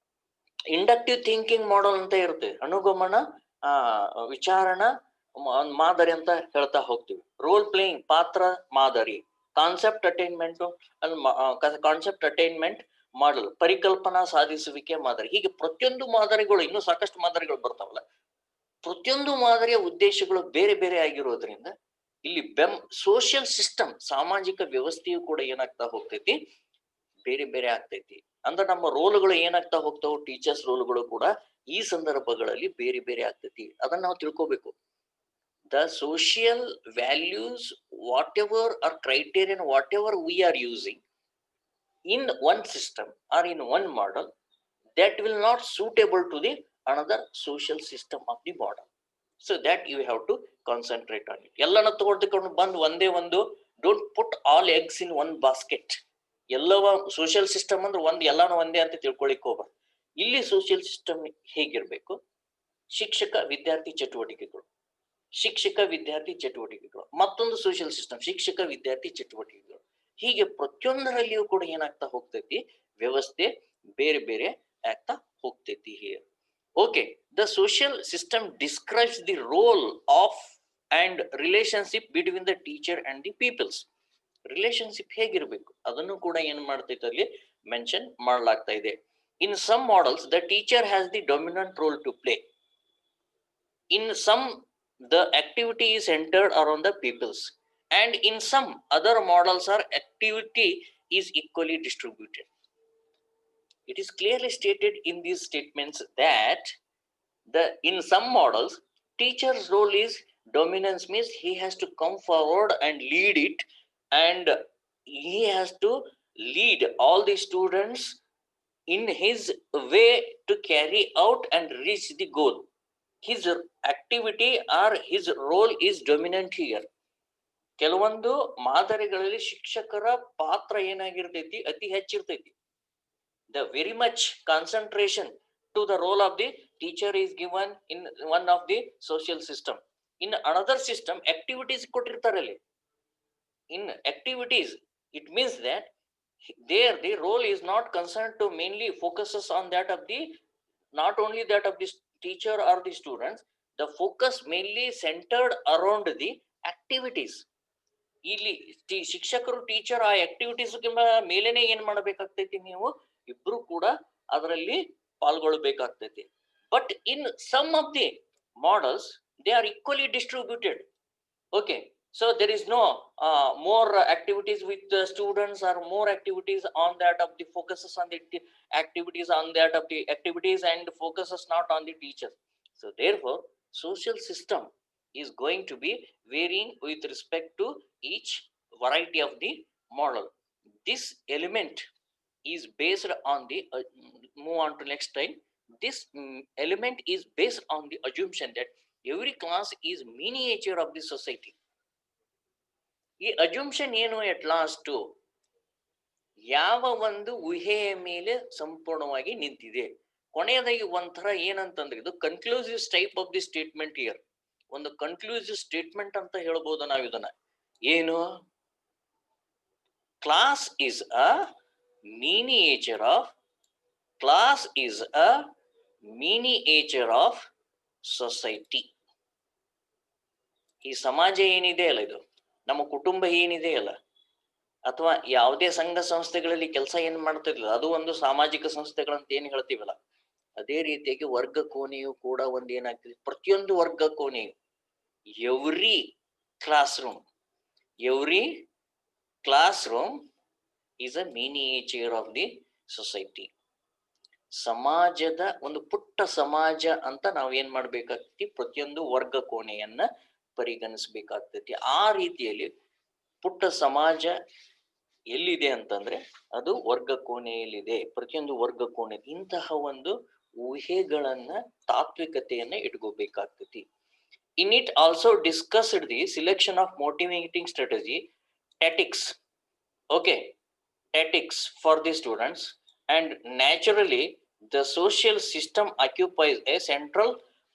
ಇಂಡಕ್ಟಿವ್ ಥಿಂಕಿಂಗ್ ಮಾಡಲ್ ಅಂತ ಇರುತ್ತೆ. ಅನುಗಮನ ವಿಚಾರಣ ಮಾದರಿ ಅಂತ ಹೇಳ್ತಾ ಹೋಗ್ತೀವಿ. ರೋಲ್ ಪ್ಲೇಯಿಂಗ್ ಪಾತ್ರ ಮಾದರಿ, ಕಾನ್ಸೆಪ್ಟ್ ಅಟೈನ್ಮೆಂಟ್ ಕಾನ್ಸೆಪ್ಟ್ ಅಟೈನ್ಮೆಂಟ್ ಮಾಡಲ್, ಪರಿಕಲ್ಪನಾ ಸಾಧಿಸುವಿಕೆ ಮಾದರಿ. ಹೀಗೆ ಪ್ರತಿಯೊಂದು ಮಾದರಿಗಳು, ಇನ್ನೂ ಸಾಕಷ್ಟು ಮಾದರಿಗಳು ಬರ್ತಾವಲ್ಲ, ಪ್ರತಿಯೊಂದು ಮಾದರಿಯ ಉದ್ದೇಶಗಳು ಬೇರೆ ಬೇರೆ ಆಗಿರೋದ್ರಿಂದ ಇಲ್ಲಿ ಸೋಷಿಯಲ್ ಸಿಸ್ಟಮ್, ಸಾಮಾಜಿಕ ವ್ಯವಸ್ಥೆಯು ಕೂಡ ಏನಾಗ್ತಾ ಹೋಗ್ತೈತಿ, ಬೇರೆ ಬೇರೆ ಆಗ್ತೈತಿ. ಅಂದ್ರೆ ನಮ್ಮ ರೋಲ್ಗಳು ಏನಾಗ್ತಾ ಹೋಗ್ತಾವ, ಟೀಚರ್ಸ್ ರೋಲ್ಗಳು ಕೂಡ ಈ ಸಂದರ್ಭಗಳಲ್ಲಿ ಬೇರೆ ಬೇರೆ ಆಗ್ತೈತಿ. ಅದನ್ನ ನಾವು ತಿಳ್ಕೋಬೇಕು. The social values, whatever or criterion, whatever we are using in one system or in one model, that will not suitable to the another social system of the model. So that you have to concentrate on it. ಎಲ್ಲನ ತಗೊಂಡು ಬಂದು ಒಂದೇ ಒಂದು, don't put all eggs in one basket. ಎಲ್ಲವ ಸೋಷಿಯಲ್ ಸಿಸ್ಟಮ್ ಅಂದ್ರೆ ಎಲ್ಲಾನು ಒಂದೇ ಅಂತ ತಿಳ್ಕೊಳಿಕ್ ಹೋಗ್ಬಾರ್ದು. ಇಲ್ಲಿ ಸೋಷಿಯಲ್ ಸಿಸ್ಟಮ್ ಹೇಗಿರ್ಬೇಕು? ಶಿಕ್ಷಕ ವಿದ್ಯಾರ್ಥಿ ಚಟುವಟಿಕೆಗಳು, ಶಿಕ್ಷಕ ವಿದ್ಯಾರ್ಥಿ ಚಟುವಟಿಕೆಗಳು, ಮತ್ತೊಂದು ಸೋಷಿಯಲ್ ಸಿಸ್ಟಮ್ ಶಿಕ್ಷಕ ವಿದ್ಯಾರ್ಥಿ ಚಟುವಟಿಕೆಗಳು. ಹೀಗೆ ಪ್ರತಿಯೊಂದರಲ್ಲಿಯೂ ಕೂಡ ಏನಾಗ್ತಾ ಹೋಗ್ತೈತಿ, ವ್ಯವಸ್ಥೆ ಬೇರೆ ಬೇರೆ ಆಗ್ತಾ ಹೋಗ್ತೈತಿ here. Okay, the social system describes the role of and relationship between the teacher and the peoples. Relationship ಹೇಗಿರ್ಬೇಕು ಅದನ್ನು ಕೂಡ ಏನ್ ಮಾಡ್ತೈತೆ ಅಲ್ಲಿ ಮೆನ್ಷನ್ ಮಾಡಲಾಗ್ತಾ ಇದೆ. In some models the teacher has the dominant role to play. In some, the activity is centered around the peoples, and in some other models, our activity is equally distributed. It is clearly stated in these statements that in some models, teacher's role is dominance, means he has to come forward and lead it, and he has to lead all the students in his way to carry out and reach the goal. His activity or his role is dominant here. ಕೆಲವೊಂದು ಮಾದರಿಗಳಲ್ಲಿ ಶಿಕ್ಷಕರ ಪಾತ್ರ ಏನಾಗಿರ್ತೈತಿ, ಅತಿ ಹೆಚ್ಚಿರ್ತೈತಿ. The very much concentration to the role of the teacher is given in one of the social system. In another system, activities ಕೊಟ್ಟಿರ್ತಾರಲ್ಲಿ. In activities, it means that there the role is not concerned to mainly focuses on that of the, not only that of the teacher or the students, the focus mainly centered around the activities. ಇಲ್ಲಿ ಶಿಕ್ಷಕರು ಟೀಚರ್ ಆ ಆಕ್ಟಿವಿಟೀಸ್ ಮೇಲೇನೆ ಏನ್ ಮಾಡಬೇಕಾಗ್ತೈತಿ, ನೀವು ಇಬ್ರು ಕೂಡ ಅದರಲ್ಲಿ ಪಾಲ್ಗೊಳ್ಬೇಕಾಗ್ತೈತಿ. But in some of the models they are equally distributed. Okay, so there is no more activities with the students or more activities on that of the focuses on the activities on that of the activities and focuses not on the teachers. So therefore social system is going to be varying with respect to each variety of the model. This element is based on the move on to next time. This element is based on the assumption that every class is miniature of the society. ಈ ಅಜುಮ್ಷನ್ ಏನು, ಎಟ್ ಲಾಸ್ಟ್ ಯಾವ ಒಂದು ಊಹೆಯ ಮೇಲೆ ಸಂಪೂರ್ಣವಾಗಿ ನಿಂತಿದೆ. ಕೊನೆಯದಾಗಿ ಒಂಥರ ಏನಂತಂದ್ರೆ ಇದು conclusive type of the statement year. ಒಂದು ಕನ್ಕ್ಲೂಸಿವ್ ಸ್ಟೇಟ್ಮೆಂಟ್ ಅಂತ ಹೇಳ್ಬೋದು ನಾವು ಇದನ್ನ. ಏನು? Class is a miniature of, class is a miniature of society. ಈ ಸಮಾಜ ಏನಿದೆ ಅಲ್ಲ, ಇದು ನಮ್ಮ ಕುಟುಂಬ ಏನಿದೆ ಅಲ್ಲ, ಅಥವಾ ಯಾವುದೇ ಸಂಘ ಸಂಸ್ಥೆಗಳಲ್ಲಿ ಕೆಲಸ ಏನ್ ಮಾಡ್ತಿರ್ಲಿಲ್ಲ, ಅದು ಒಂದು ಸಾಮಾಜಿಕ ಸಂಸ್ಥೆಗಳಂತ ಏನ್ ಹೇಳ್ತೀವಲ್ಲ, ಅದೇ ರೀತಿಯಾಗಿ ವರ್ಗ ಕೋಣೆಯು ಕೂಡ ಒಂದು ಏನಾಗ್ತದೆ, ಪ್ರತಿಯೊಂದು ವರ್ಗ ಕೋಣೆಯು, every classroom is a miniature of the society. ಸಮಾಜದ ಒಂದು ಪುಟ್ಟ ಸಮಾಜ ಅಂತ ನಾವ್ ಏನ್ ಮಾಡ್ಬೇಕಾಗ್ತೈತಿ, ಪ್ರತಿಯೊಂದು ವರ್ಗ ಕೋಣೆಯನ್ನ ಪರಿಗಣಿಸ್ಬೇಕಾಗ್ತೈತಿ. ಆ ರೀತಿಯಲ್ಲಿ ಪುಟ್ಟ ಸಮಾಜ ಎಲ್ಲಿದೆ ಅಂತಂದ್ರೆ ಅದು ವರ್ಗ ಕೋಣೆಯಲ್ಲಿದೆ, ಪ್ರತಿಯೊಂದು ವರ್ಗ ಕೋಣೆ. ಇಂತಹ ಒಂದು ಊಹೆಗಳನ್ನ, ತಾತ್ವಿಕತೆಯನ್ನ ಇಟ್ಕೋಬೇಕಾಗ್ತೈತಿ. In it also discussed the selection of motivating strategy, tactics, okay, tactics for the students, and naturally the social system occupies a central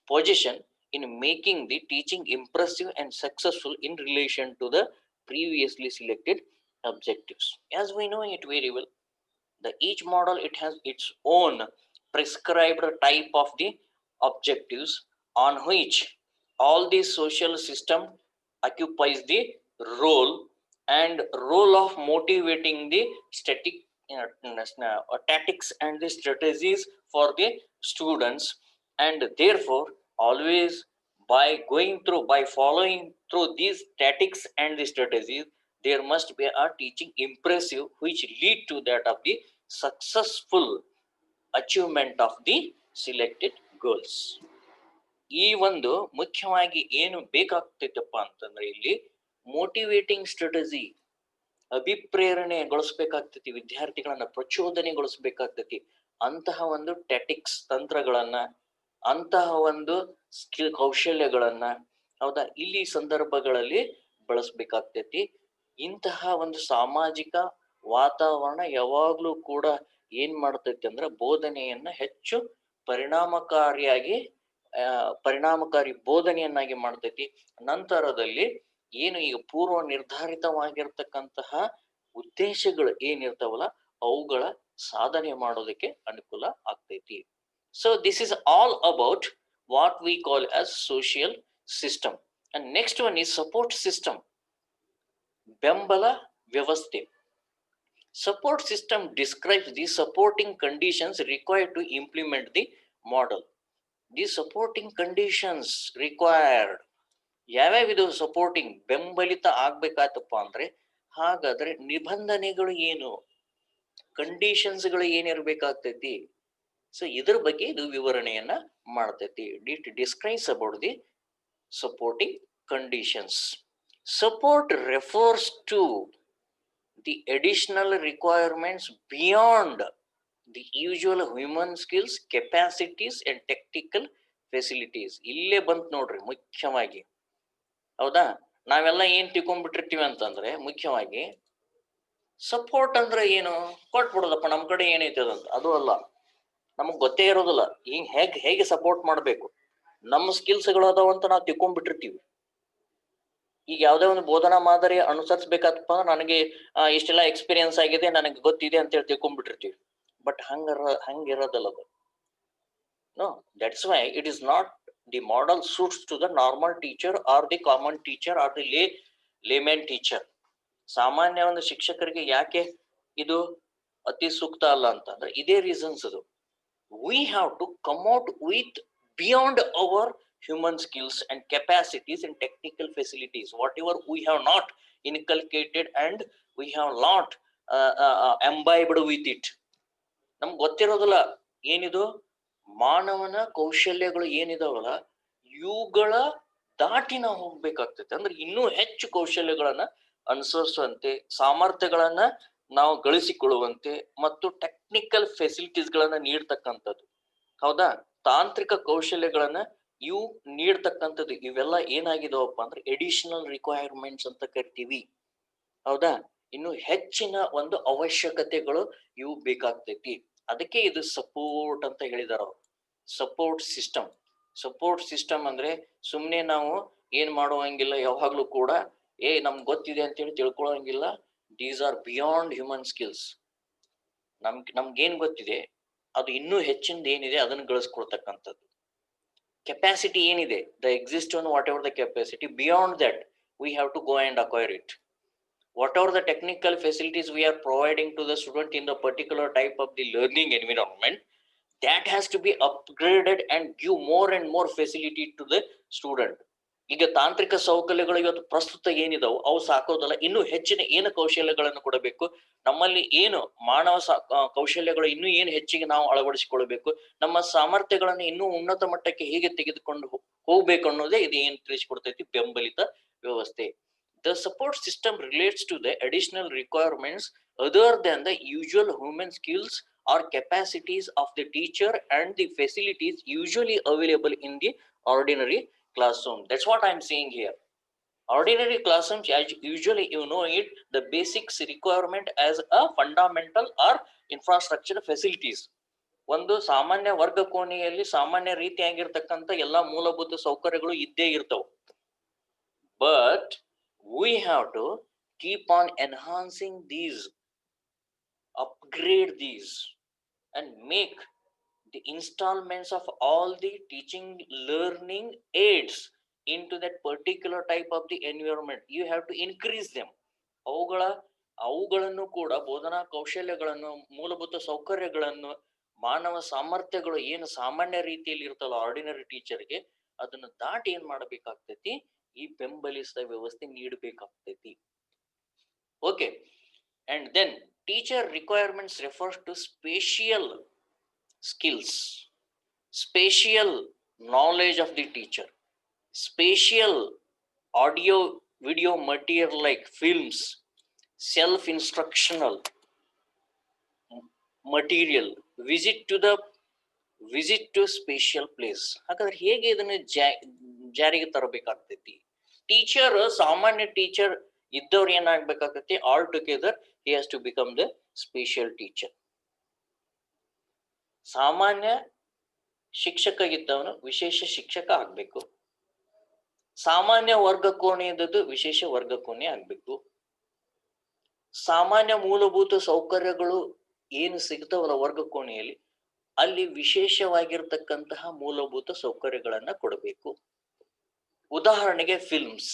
position in making the teaching impressive and successful in relation to the previously selected objectives. As we know it very well, the each model, it has its own prescribed type of the objectives on which all the social system occupies the role, and role of motivating the static tactics and the strategies for the students. And therefore always by following through these tactics and the strategies, there must be a teaching impressive which lead to that of the successful achievement of the selected goals. ಈ ಒಂದು ಮುಖ್ಯವಾಗಿ ಏನು ಬೇಕಾಗ್ತೈತಪ್ಪ ಅಂತಂದ್ರೆ, ಇಲ್ಲಿ ಮೋಟಿವೇಟಿಂಗ್ ಸ್ಟ್ರಾಟಜಿ, ಅಭಿಪ್ರೇರಣೆಗೊಳಿಸ್ಬೇಕಾಗ್ತೈತಿ, ವಿದ್ಯಾರ್ಥಿಗಳನ್ನ ಪ್ರಚೋದನೆಗೊಳಿಸ್ಬೇಕಾಗ್ತೈತಿ. ಅಂತಹ ಒಂದು ಟ್ಯಾಟಿಕ್ಸ್, ತಂತ್ರಗಳನ್ನ, ಅಂತಹ ಒಂದು ಸ್ಕಿಲ್, ಕೌಶಲ್ಯಗಳನ್ನ, ಹೌದಾ, ಇಲ್ಲಿ ಸಂದರ್ಭಗಳಲ್ಲಿ ಬಳಸ್ಬೇಕಾಗ್ತೈತಿ. ಇಂತಹ ಒಂದು ಸಾಮಾಜಿಕ ವಾತಾವರಣ ಯಾವಾಗ್ಲೂ ಕೂಡ ಏನ್ ಮಾಡ್ತೈತಿ ಅಂದ್ರೆ, ಬೋಧನೆಯನ್ನ ಹೆಚ್ಚು ಪರಿಣಾಮಕಾರಿ ಬೋಧನೆಯನ್ನಾಗಿ ಮಾಡ್ತೈತಿ. ನಂತರದಲ್ಲಿ ಏನು ಈಗ ಪೂರ್ವ ನಿರ್ಧಾರಿತವಾಗಿರ್ತಕ್ಕಂತಹ ಉದ್ದೇಶಗಳು ಏನಿರ್ತಾವಲ್ಲ, ಅವುಗಳ ಸಾಧನೆ ಮಾಡೋದಕ್ಕೆ ಅನುಕೂಲ ಆಗ್ತೈತಿ. So this is all about what we call as social system. And next one is support system, ಬೆಂಬಲ ವ್ಯವಸ್ಥೆ. Support system describes the supporting conditions required to implement the model. The supporting conditions required, ಯಾವ್ಯಾವಿದು ಸಪೋರ್ಟಿಂಗ್, ಬೆಂಬಲಿತ ಆಗ್ಬೇಕಾತಪ್ಪ ಅಂದ್ರೆ, ಹಾಗಾದ್ರೆ ನಿಬಂಧನೆಗಳು ಏನು, ಕಂಡೀಷನ್ಸ್ಗಳು ಏನಿರ್ಬೇಕಾಗ್ತೈತಿ. ಸೊ ಇದ್ರ ಬಗ್ಗೆ ಇದು ವಿವರಣೆಯನ್ನ ಮಾಡ್ತೈತಿ. It describes about the supporting conditions. Support refers to the additional requirements beyond the usual human skills, capacities and technical facilities. ಇಲ್ಲೇ ಬಂತ್ ನೋಡ್ರಿ ಮುಖ್ಯವಾಗಿ, ಹೌದಾ. ನಾವೆಲ್ಲ ಏನ್ ತಿಳ್ಕೊಂಡ್ಬಿಟ್ಟಿರ್ತೀವಿ ಅಂತಂದ್ರೆ, ಮುಖ್ಯವಾಗಿ ಸಪೋರ್ಟ್ ಅಂದ್ರೆ ಏನು, ಕೊಟ್ಬಿಡೋದಪ್ಪ ನಮ್ ಕಡೆ ಏನೈತೆ ಅದಂತ. ಅದು ಅಲ್ಲ, ನಮಗ್ ಗೊತ್ತೇ ಇರೋದಿಲ್ಲ ಹೇಗೆ ಸಪೋರ್ಟ್ ಮಾಡ್ಬೇಕು. ನಮ್ಮ ಸ್ಕಿಲ್ಸ್ಗಳು ಅದಾವಂತ ನಾವು ತಿಳ್ಕೊಂಡ್ಬಿಟ್ಟಿರ್ತೀವಿ. ಈಗ ಯಾವುದೇ ಒಂದು ಬೋಧನಾ ಮಾದರಿ ಅನುಸರಿಸಬೇಕಾತಪ್ಪ, ನನಗೆ ಇಷ್ಟೆಲ್ಲ ಎಕ್ಸ್ಪೀರಿಯನ್ಸ್ ಆಗಿದೆ, ನನಗೆ ಗೊತ್ತಿದೆ ಅಂತ ಹೇಳಿ ತಿಳ್ಕೊಂಡ್ಬಿಟ್ಟಿರ್ತೀವಿ. ಬಟ್ ಹಂಗಿರೋದಲ್ಲ ಅದು. No, that's why it is not the model suits to the normal teacher or the common teacher or the laymen teacher. ಸಾಮಾನ್ಯ ಒಂದು ಶಿಕ್ಷಕರಿಗೆ ಯಾಕೆ ಇದು ಅತಿ ಸೂಕ್ತ ಅಲ್ಲ ಅಂತಂದ್ರೆ, ಇದೇ ರೀಸನ್ಸ್ ಅದು. We have to come out with beyond our human skills and capacities and technical facilities, whatever we have not inculcated and we have not imbibed with it. ನಮ್ಗೆ ಗೊತ್ತಿರೋದಿಲ್ಲ ಏನಿದು ಮಾನವನ ಕೌಶಲ್ಯಗಳು ಏನಿದಾವಲ್ಲ, ಇವುಗಳ ದಾಟಿ ನಾವು ಹೋಗ್ಬೇಕಾಗ್ತೈತೆ. ಅಂದ್ರೆ ಇನ್ನೂ ಹೆಚ್ಚು ಕೌಶಲ್ಯಗಳನ್ನ ಅನುಸರಿಸುವಂತೆ, ಸಾಮರ್ಥ್ಯಗಳನ್ನ ನಾವು ಗಳಿಸಿಕೊಳ್ಳುವಂತೆ ಮತ್ತು ಟೆಕ್ನಿಕಲ್ ಫೆಸಿಲಿಟೀಸ್ ಗಳನ್ನ ನೀಡ್ತಕ್ಕಂಥದ್ದು, ಹೌದಾ, ತಾಂತ್ರಿಕ ಕೌಶಲ್ಯಗಳನ್ನ ಇವು ನೀಡ್ತಕ್ಕಂಥದ್ದು. ಇವೆಲ್ಲ ಏನಾಗಿದಾವಪ್ಪ ಅಂದ್ರೆ ಎಡಿಷನಲ್ ರಿಕ್ವೈರ್ಮೆಂಟ್ಸ್ ಅಂತ ಕರಿತೀವಿ, ಹೌದಾ. ಇನ್ನು ಹೆಚ್ಚಿನ ಒಂದು ಅವಶ್ಯಕತೆಗಳು ಇವು ಬೇಕಾಗ್ತೈತಿ. ಅದಕ್ಕೆ ಇದು ಸಪೋರ್ಟ್ ಅಂತ ಹೇಳಿದಾರ ಅವರು. ಸಪೋರ್ಟ್ ಸಿಸ್ಟಮ್ ಅಂದ್ರೆ ಸುಮ್ನೆ ನಾವು ಏನ್ ಮಾಡುವಂಗಿಲ್ಲ, ಯಾವಾಗ್ಲೂ ಕೂಡ ನಮ್ಗೆ ಗೊತ್ತಿದೆ ಅಂತೇಳಿ ತಿಳ್ಕೊಳ್ಳೋಂಗಿಲ್ಲ. These are beyond human skills. ನಮ್ಗೇನ್ ಗೊತ್ತಿದೆ, ಅದು ಇನ್ನೂ ಹೆಚ್ಚಿಂದ ಏನಿದೆ ಅದನ್ನು ಗಳಿಸ್ಕೊಳ್ತಕ್ಕಂಥದ್ದು. ಕೆಪಾಸಿಟಿ ಏನಿದೆ, they exist on whatever the capacity, beyond that we have to go and acquire it. Whatever the technical facilities we are providing to the student in the particular type of the learning environment, that has to be upgraded and give more and more facility to the student. ಈಗ ತಾಂತ್ರಿಕ ಸೌಕರ್ಯಗಳು ಇವತ್ತು ಪ್ರಸ್ತುತ ಏನಿದಾವು ಅವು ಸಾಕೋದಲ್ಲ, ಇನ್ನೂ ಹೆಚ್ಚಿನ ಏನು ಕೌಶಲ್ಯಗಳನ್ನು ಕೊಡಬೇಕು, ನಮ್ಮಲ್ಲಿ ಏನು ಮಾನವ ಕೌಶಲ್ಯಗಳು ಇನ್ನೂ ಏನು ಹೆಚ್ಚಿಗೆ ನಾವು ಅಳವಡಿಸಿಕೊಳ್ಬೇಕು, ನಮ್ಮ ಸಾಮರ್ಥ್ಯಗಳನ್ನು ಇನ್ನೂ ಉನ್ನತ ಮಟ್ಟಕ್ಕೆ ಹೇಗೆ ತೆಗೆದುಕೊಂಡು ಹೋಗ್ಬೇಕು ಅನ್ನೋದೇ ಇದು ಏನು ತಿಳಿಸಿಕೊಡ್ತೈತಿ, ಬೆಂಬಲಿತ ವ್ಯವಸ್ಥೆ. The support system relates to the additional requirements other than the usual human skills or capacities of the teacher and the facilities usually available in the ordinary classroom. That's what I'm saying here. Ordinary classrooms, as usually you know it, the basics requirement as a fundamental or infrastructure facilities. ಒಂದು ಸಾಮಾನ್ಯ ವರ್ಗ ಕೋಣೆಯಲ್ಲಿ ಸಾಮಾನ್ಯ ರೀತಿಯಾಗಿರ್ತಕ್ಕಂಥ ಎಲ್ಲಾ ಮೂಲಭೂತ ಸೌಕರ್ಯಗಳು ಇದ್ದೇ ಇರ್ತವೆ. But we have to keep on enhancing these, upgrade these, and make the installments of all the teaching learning aids into that particular type of the environment. You have to increase them. ಅವುಗಳನ್ನು ಕೂಡ ಬೋಧನಾ ಕೌಶಲ್ಯಗಳನ್ನು, ಮೂಲಭೂತ ಸೌಕರ್ಯಗಳನ್ನು, ಮಾನವ ಸಾಮರ್ಥ್ಯಗಳು ಏನು ಸಾಮಾನ್ಯ ರೀತಿಯಲ್ಲಿ ಇರ್ತಲ್ಲ ಆರ್ಡಿನರಿ ಟೀಚರ್ಗೆ, ಅದನ್ನು ದಾಟಿ ಏನ್ ಮಾಡಬೇಕಾಗ್ತೈತಿ, ಈ ಬೆಂಬಲಿಸಿದ ವ್ಯವಸ್ಥೆ ನೀಡಬೇಕಾಗ್ತೈತಿ. Okay. And then teacher requirements refers to spatial skills, spatial knowledge of the teacher, spatial audio video material like films, self instructional material, visit to spatial place. ಹಾಗಾದ್ರೆ ಹೇಗೆ ಇದನ್ನ ಜಾರಿಗೆ ತರಬೇಕಾಗ್ತೈತಿ? ಟೀಚರ್, ಸಾಮಾನ್ಯ ಟೀಚರ್ ಇದ್ದವ್ರು ಏನಾಗ್ಬೇಕಾಗ್ತೈತಿ, altogether he has to become the special teacher. ಸಾಮಾನ್ಯ ಶಿಕ್ಷಕ ಇದ್ದವನು ವಿಶೇಷ ಶಿಕ್ಷಕ ಆಗ್ಬೇಕು. ಸಾಮಾನ್ಯ ವರ್ಗ ಕೋಣೆ ಇದ್ದದ್ದು ವಿಶೇಷ ವರ್ಗ ಕೋಣೆ ಆಗ್ಬೇಕು. ಸಾಮಾನ್ಯ ಮೂಲಭೂತ ಸೌಕರ್ಯಗಳು ಏನು ಸಿಗ್ತಾವಲ್ಲ ವರ್ಗ ಕೋಣೆಯಲ್ಲಿ, ಅಲ್ಲಿ ವಿಶೇಷವಾಗಿರ್ತಕ್ಕಂತಹ ಮೂಲಭೂತ ಸೌಕರ್ಯಗಳನ್ನ ಕೊಡಬೇಕು. ಉದಾಹರಣೆಗೆ ಫಿಲ್ಮ್ಸ್,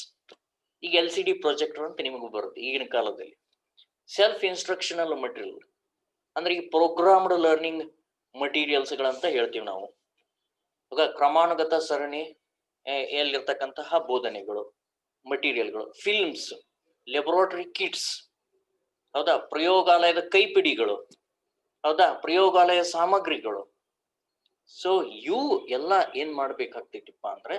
ಈಗ LCD ಪ್ರೊಜೆಕ್ಟರ್ ಅಂತ ನಿಮಗೂ ಬರುತ್ತೆ ಈಗಿನ ಕಾಲದಲ್ಲಿ. ಸೆಲ್ಫ್ ಇನ್ಸ್ಟ್ರಕ್ಷನಲ್ ಮಟೀರಿಯಲ್ ಅಂದ್ರೆ ಈ ಪ್ರೋಗ್ರಾಮ್ಡ್ ಲರ್ನಿಂಗ್ ಮಟೀರಿಯಲ್ಸ್ ಗಳಂತ ಹೇಳ್ತೀವಿ ನಾವು. ಕ್ರಮಾನುಗತ ಸರಣಿ ಎಲ್ಲಿರ್ತಕ್ಕಂತಹ ಬೋಧನೆಗಳು, ಮಟೀರಿಯಲ್ಗಳು. ಫಿಲ್ಮ್ಸ್, ಲ್ಯಾಬೋರೇಟರಿ ಕಿಟ್ಸ್, ಹೌದಾ, ಪ್ರಯೋಗಾಲಯದ ಕೈಪಿಡಿಗಳು, ಹೌದಾ, ಪ್ರಯೋಗಾಲಯ ಸಾಮಗ್ರಿಗಳು. ಸೊ ಇವು ಎಲ್ಲ ಏನ್ ಮಾಡ್ಬೇಕಾಗ್ತೈತಿಪ್ಪ ಅಂದ್ರೆ,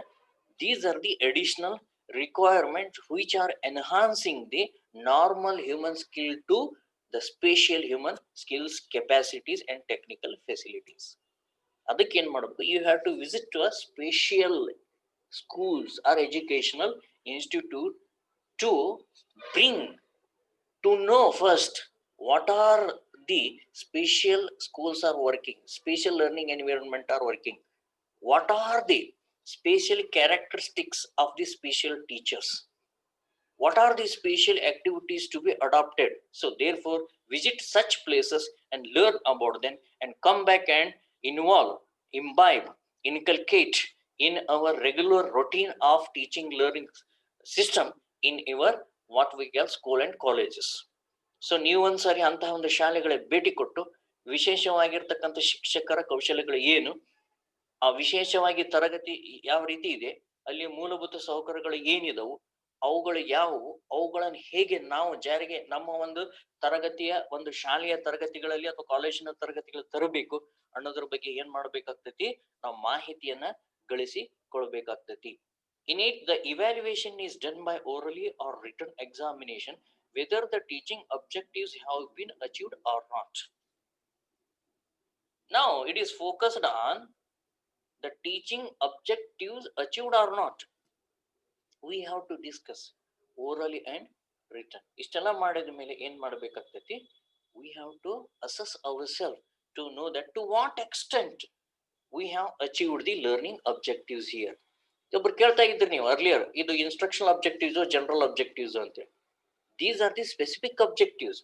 these are the additional requirement which are enhancing the normal human skill to the spatial human skills, capacities and technical facilities. ಅದಕ್ಕೆ ಏನ್ ಮಾಡಬೇಕು, you have to visit to a spatial schools or educational institute to bring to know first what are the spatial schools are working, spatial learning environment are working, what are the spatial characteristics of the spatial teachers, what are the spatial activities to be adopted. So therefore visit such places and learn about them and come back and imbibe, inculcate in our regular routine of teaching learning system in our what we call school and colleges. So ನೀವು ಒಂದ್ಸರಿ ಅಂತಹ ಒಂದು ಶಾಲೆಗಳಿಗೆ ಭೇಟಿ ಕೊಟ್ಟು ವಿಶೇಷವಾಗಿರ್ತಕ್ಕಂಥ ಶಿಕ್ಷಕರ ಕೌಶಲ್ಯಗಳು ಏನು, ಆ ವಿಶೇಷವಾಗಿ ತರಗತಿ ಯಾವ ರೀತಿ ಇದೆ, ಅಲ್ಲಿ ಮೂಲಭೂತ ಸೌಕರ್ಯಗಳು ಏನಿದವು, ಅವುಗಳು ಯಾವುವು, ಅವುಗಳನ್ನು ಹೇಗೆ ನಾವು ಜಾರಿಗೆ ನಮ್ಮ ಒಂದು ತರಗತಿಯ ಒಂದು ಶಾಲೆಯ ತರಗತಿಗಳಲ್ಲಿ ಅಥವಾ ಕಾಲೇಜಿನ ತರಗತಿಗಳು ತರಬೇಕು ಅನ್ನೋದ್ರ ಬಗ್ಗೆ ಏನ್ ಮಾಡ್ಬೇಕಾಗ್ತೈತಿ, ನಾವು ಮಾಹಿತಿಯನ್ನ ಗಳಿಸಿಕೊಳ್ಬೇಕಾಗ್ತೈತಿ. In it, the evaluation is done by orally or written examination whether the teaching objectives have been achieved or not. Now it is focused on the teaching objectives achieved or not. We have to discuss orally and written. ಇಷ್ಟೆಲ್ಲ ಮಾಡಿದ ಮೇಲೆ ಏನ್ ಮಾಡ್ಬೇಕಾಗ್ತೈತಿ, we have to assess ourselves to know that to what extent we have achieved the learning objectives here. ಒಬ್ರು ಕೇಳ್ತಾ ಇದ್ರಿ ನೀವು ಅರ್ಲಿಯರ್, ಇದು ಇನ್ಸ್ಟ್ರಕ್ಷನಲ್ ಅಬ್ಜೆಕ್ಟಿವ್ಸ್, ಜನರಲ್ ಅಬ್ಜೆಕ್ಟಿವ್ಸ್ ಅಂತೇಳಿ. These are the specific objectives.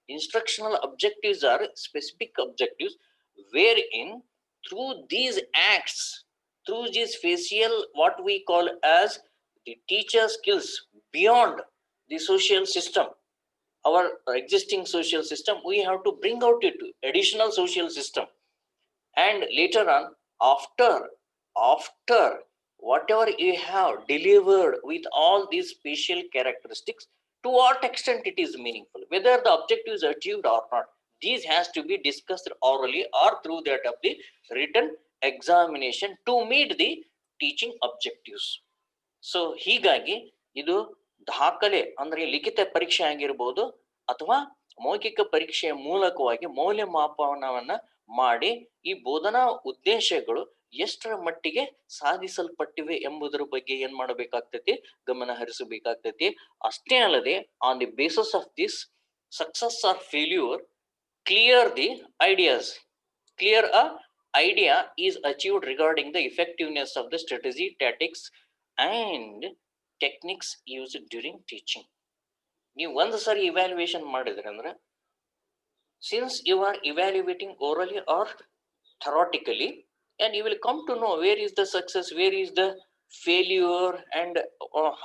Instructional objectives are specific objectives. wherein through these acts, through this facial, what we call as the teacher skills beyond the social system, our existing social system, we have to bring out it to additional social system. And later on, after whatever you have delivered with all these special characteristics, to what extent it is meaningful, whether the objective is achieved or not, these has to be discussed orally or through that of the written examination to meet the teaching objectives. So ಹೀಗಾಗಿ ಇದು ದಾಖಲೆ ಅಂದ್ರೆ ಲಿಖಿತ ಪರೀಕ್ಷೆ ಆಗಿರ್ಬೋದು ಅಥವಾ ಮೌಖಿಕ ಪರೀಕ್ಷೆಯ ಮೂಲಕವಾಗಿ ಮೌಲ್ಯಮಾಪನವನ್ನ ಮಾಡಿ ಈ ಬೋಧನಾ ಉದ್ದೇಶಗಳು ಎಷ್ಟರ ಮಟ್ಟಿಗೆ ಸಾಧಿಸಲ್ಪಟ್ಟಿವೆ ಎಂಬುದರ ಬಗ್ಗೆ ಏನ್ ಮಾಡಬೇಕಾಗ್ತೈತಿ, ಗಮನ ಹರಿಸಬೇಕಾಗ್ತೈತಿ. ಅಷ್ಟೇ ಅಲ್ಲದೆ on the basis of this success or failure, clear the ideas, clear a idea is achieved regarding the effectiveness of the strategy, tactics and techniques used during teaching. ನೀವು ಒಂದು ಸಾರಿ ಇವ್ಯಾಲ್ಯೂಯೇಷನ್ ಮಾಡಿದ್ರೆ ಅಂದ್ರೆ, since you are evaluating orally or theoretically, and you will come to know where is the success, where is the failure, and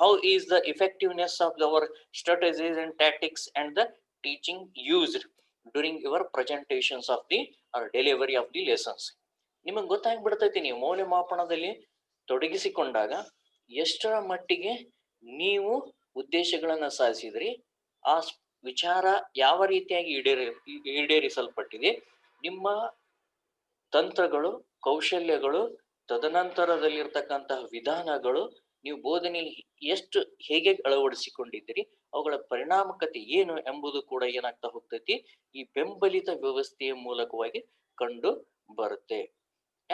how is the effectiveness of our strategies and tactics and the teaching used during your presentations of the or delivery of the lessons. ನಿಮಗೆ ಗೊತ್ತಾಗ್ಬಿಡ್ತೈತಿ ನೀವು ಮೌಲ್ಯಮಾಪನದಲ್ಲಿ ತೊಡಗಿಸಿಕೊಂಡಾಗ ಎಷ್ಟರ ಮಟ್ಟಿಗೆ ನೀವು ಉದ್ದೇಶಗಳನ್ನ ಸಾಧಿಸಿದ್ರಿ, ಆ ವಿಚಾರ ಯಾವ ರೀತಿಯಾಗಿ ಈಡೇರಿಸಲ್ಪಟ್ಟಿದೆ, ನಿಮ್ಮ ತಂತ್ರಗಳು, ಕೌಶಲ್ಯಗಳು, ತದನಂತರದಲ್ಲಿರ್ತಕ್ಕಂತಹ ವಿಧಾನಗಳು, ನೀವು ಬೋಧನೆಯಲ್ಲಿ ಎಷ್ಟು ಹೇಗೆ ಅಳವಡಿಸಿಕೊಂಡಿದ್ದೀರಿ, ಅವುಗಳ ಪರಿಣಾಮಕತೆ ಏನು ಎಂಬುದು ಕೂಡ ಏನಾಗ್ತಾ ಹೋಗ್ತೈತಿ ಈ ಬೆಂಬಲಿತ ವ್ಯವಸ್ಥೆಯ ಮೂಲಕವಾಗಿ ಕಂಡು ಬರುತ್ತೆ.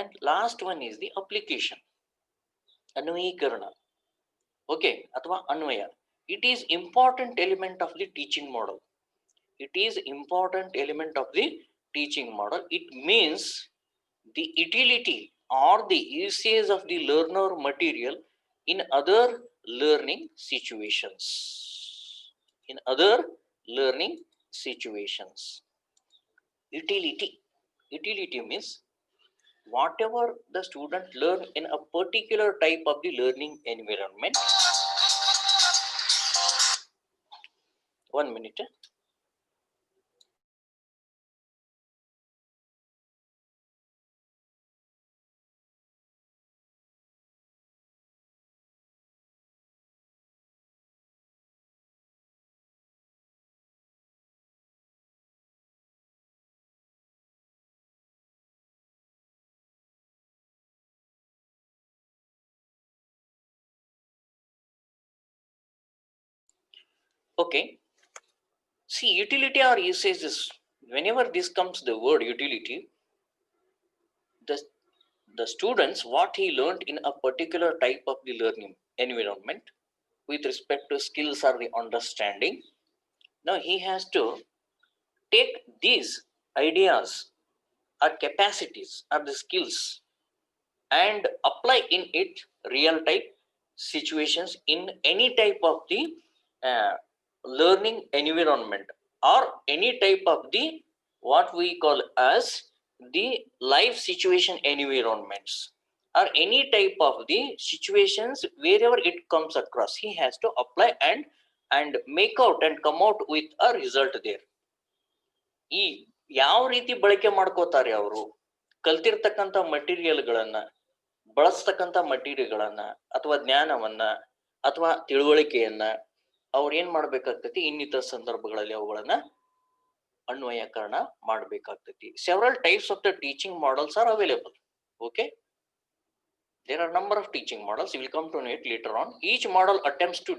And last one is the application, ಅನ್ವಯೀಕರಣ. ಓಕೆ, ಅಥವಾ ಅನ್ವಯ. It is important element of the teaching model. It is important element of the teaching model. It means the utility or the usage of the learner material in other learning situations. In other learning situations. Utility means whatever the student learn in a particular type of the learning environment. One minute. Okay, see, utility or usage is, whenever this comes the word utility, the students what he learned in a particular type of the learning environment with respect to skills or the understanding, now he has to take these ideas or capacities or the skills and apply in it real type situations in any type of the learning environment or any type of the what we call as the life situation environments or any type of the situations wherever it comes across, he has to apply and make out and come out with a result there. ಈ ಯಾವ ರೀತಿ ಬಳಕೆ ಮಾಡ್ಕೋತಾರೆ ಅವರು ಕಲ್ತಿರ್ತಕ್ಕಂಥ ಮಟೀರಿಯಲ್ಗಳನ್ನ, ಬಳಸ್ತಕ್ಕಂಥ ಮಟೀರಿಯಲ್ಗಳನ್ನ ಅಥವಾ ಜ್ಞಾನವನ್ನ ಅಥವಾ ತಿಳುವಳಿಕೆಯನ್ನ ಅವ್ರು ಏನ್ ಮಾಡ್ಬೇಕಾಗ್ತೈತಿ, ಇನ್ನಿತರ ಸಂದರ್ಭಗಳಲ್ಲಿ ಅವುಗಳನ್ನ ಅನ್ವಯಕರಣ ಮಾಡಬೇಕಾಗ್ತೈತಿ. Several types of the teaching models are available. Okay, there are number of teaching models, we will come to know it later on. Each model attempts to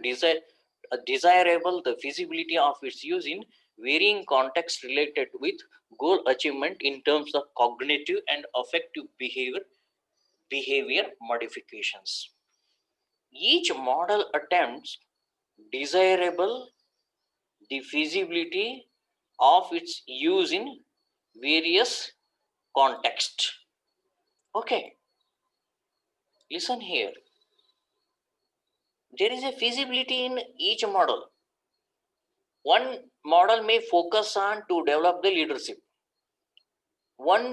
desirable the feasibility of its use in varying contexts related with goal achievement in terms of cognitive and affective behavior modifications. Each model attempts desirable the feasibility of its use in various contexts. Okay, listen here. There is a feasibility in each model. One model may focus on to develop the leadership. One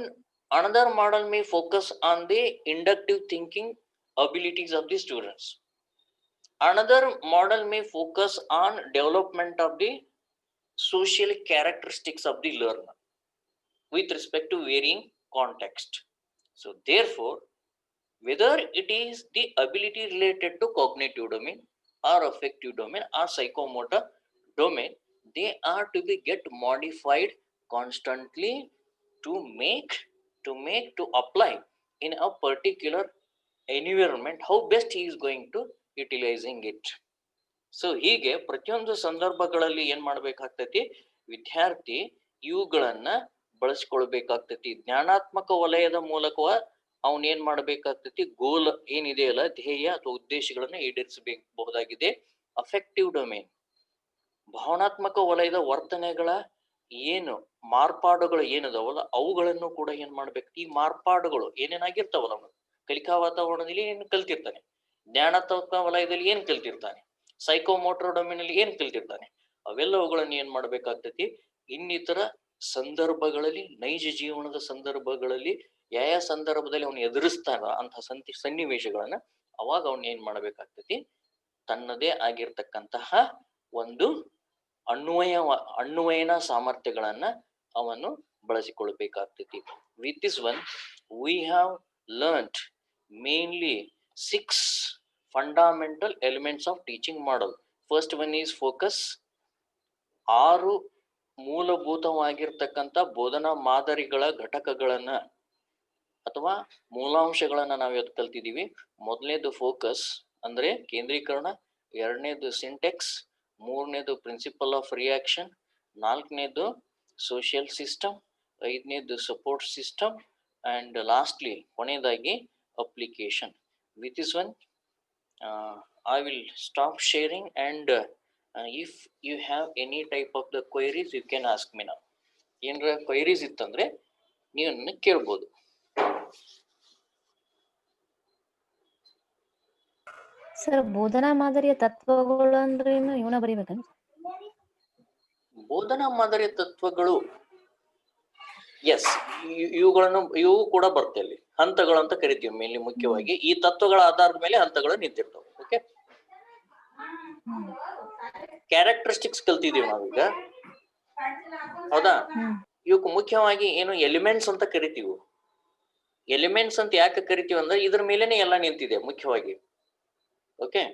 Another model may focus on the inductive thinking abilities of the students. Another model may focus on development of the social characteristics of the learner with respect to varying context. So therefore, whether it is the ability related to cognitive domain or affective domain or psychomotor domain, they are to be get modified constantly to apply in a particular environment how best he is going to utilizing it. So ಹೀಗೆ ಪ್ರತಿಯೊಂದು ಸಂದರ್ಭಗಳಲ್ಲಿ ಏನ್ ಮಾಡ್ಬೇಕಾಗ್ತೈತಿ, ವಿದ್ಯಾರ್ಥಿ ಇವುಗಳನ್ನ ಬಳಸ್ಕೊಳ್ಬೇಕಾಗ್ತೈತಿ. ಜ್ಞಾನಾತ್ಮಕ ವಲಯದ ಮೂಲಕ ಅವನ್ ಏನ್ ಮಾಡ್ಬೇಕಾಗ್ತೈತಿ, ಗೋಲ್ ಏನಿದೆಯಲ್ಲ, ಧ್ಯೇಯ ಅಥವಾ ಉದ್ದೇಶಗಳನ್ನ ಈಡೇರಿಸಬಹುದಾಗಿದೆ. ಅಫೆಕ್ಟಿವ್ ಡೊಮೇನ್, ಭಾವನಾತ್ಮಕ ವಲಯದ ವರ್ತನೆಗಳ ಏನು ಮಾರ್ಪಾಡುಗಳು ಏನದಾವಲ್ಲ ಅವುಗಳನ್ನು ಕೂಡ ಏನ್ ಮಾಡ್ಬೇಕು, ಈ ಮಾರ್ಪಾಡುಗಳು ಏನೇನಾಗಿರ್ತಾವಲ್ಲ ಅವನು ಕಲಿಕಾ ವಾತಾವರಣದಲ್ಲಿ ಏನ್ ಕಲ್ತಿರ್ತಾನೆ, ಜ್ಞಾನಾತ್ಮಕ ವಲಯದಲ್ಲಿ ಏನ್ ಕಲ್ತಿರ್ತಾನೆ, ಸೈಕೋಮೋಟರ್ ಡೊಮೇನ್ ಅಲ್ಲಿ ಏನ್ ಕಲ್ತಿರ್ತಾನೆ, ಅವೆಲ್ಲವುಗಳನ್ನು ಏನ್ ಮಾಡ್ಬೇಕಾಗ್ತೈತಿ, ಇನ್ನಿತರ ಸಂದರ್ಭಗಳಲ್ಲಿ, ನೈಜ ಜೀವನದ ಸಂದರ್ಭಗಳಲ್ಲಿ ಯಾವ ಸಂದರ್ಭದಲ್ಲಿ ಅವನು ಎದುರಿಸ್ತಾನ ಅಂತ ಸನ್ನಿವೇಶಗಳನ್ನ ಅವಾಗ ಅವನ್ ಏನ್ ಮಾಡ್ಬೇಕಾಗ್ತೈತಿ, ತನ್ನದೇ ಆಗಿರ್ತಕ್ಕಂತಹ ಒಂದು ಅನ್ವಯನ ಸಾಮರ್ಥ್ಯಗಳನ್ನ ಅವನು ಬಳಸಿಕೊಳ್ಬೇಕಾಗ್ತೈತಿ. With this one we have learned mainly 6 fundamental elements of teaching model. First one is focus. 6 ಮೂಲಭೂತವಾಗಿರ್ತಕ್ಕಂಥ ಬೋಧನಾ ಮಾದರಿಗಳ ಘಟಕಗಳನ್ನ ಅಥವಾ ಮೂಲಾಂಶಗಳನ್ನ ನಾವು ಇವತ್ತು ಕಲ್ತಿದೀವಿ. ಮೊದಲನೇದು ಫೋಕಸ್ ಅಂದ್ರೆ ಕೇಂದ್ರೀಕರಣ, ಎರಡನೇದು ಸಿಂಟೆಕ್ಸ್, ಮೂರನೇದು ಪ್ರಿನ್ಸಿಪಲ್ ಆಫ್ ರಿಯಾಕ್ಷನ್, ನಾಲ್ಕನೇದು ಸೋಷಿಯಲ್ ಸಿಸ್ಟಮ್, ಐದನೇದು ಸಪೋರ್ಟ್ ಸಿಸ್ಟಮ್, ಅಂಡ್ ಲಾಸ್ಟ್ಲಿ ಕೊನೆಯದಾಗಿ application. With this one I will stop sharing, and if you have any type of the queries you can ask me now. ಏನರ queries ಇತ್ತಂದ್ರೆ ನೀವು ನನ್ನ ಕೇಳ್ಬೋದು. ಸರ್, ಬೋಧನಾ ಮಾದರಿಯ ತತ್ವಗಳು ಅಂದ್ರೆ ಇವನ ಬರೀಬೇಕೇನು? ಬೋಧನಾ ಮಾದರಿಯ ತತ್ವಗಳು, ಎಸ್, ಇವು ಕೂಡ ಬರ್ತವೆ ಅಲ್ಲಿ. ಹಂತಗಳು ಅಂತ ಕರಿತೀವಿ ಮೇನ್ಲಿ. ಮುಖ್ಯವಾಗಿ ಈ ತತ್ವಗಳ ಆಧಾರದ ಮೇಲೆ ಹಂತಗಳು ನಿಂತಿರ್ತವೆ. ಓಕೆ, ಕ್ಯಾರೆಕ್ಟರಿಸ್ಟಿಕ್ಸ್ ಕಲ್ತಿದೀವಿ ನಾವೀಗ, ಹೌದಾ? ಇವಕ್ಕೆ ಮುಖ್ಯವಾಗಿ ಏನು ಎಲಿಮೆಂಟ್ಸ್ ಅಂತ ಕರಿತೀವಿ. ಎಲಿಮೆಂಟ್ಸ್ ಅಂತ ಯಾಕೆ ಕರಿತೀವಿ ಅಂದ್ರೆ ಇದ್ರ ಮೇಲೆನೆ ಎಲ್ಲ ನಿಂತಿದೆ ಮುಖ್ಯವಾಗಿ. ಓಕೆ,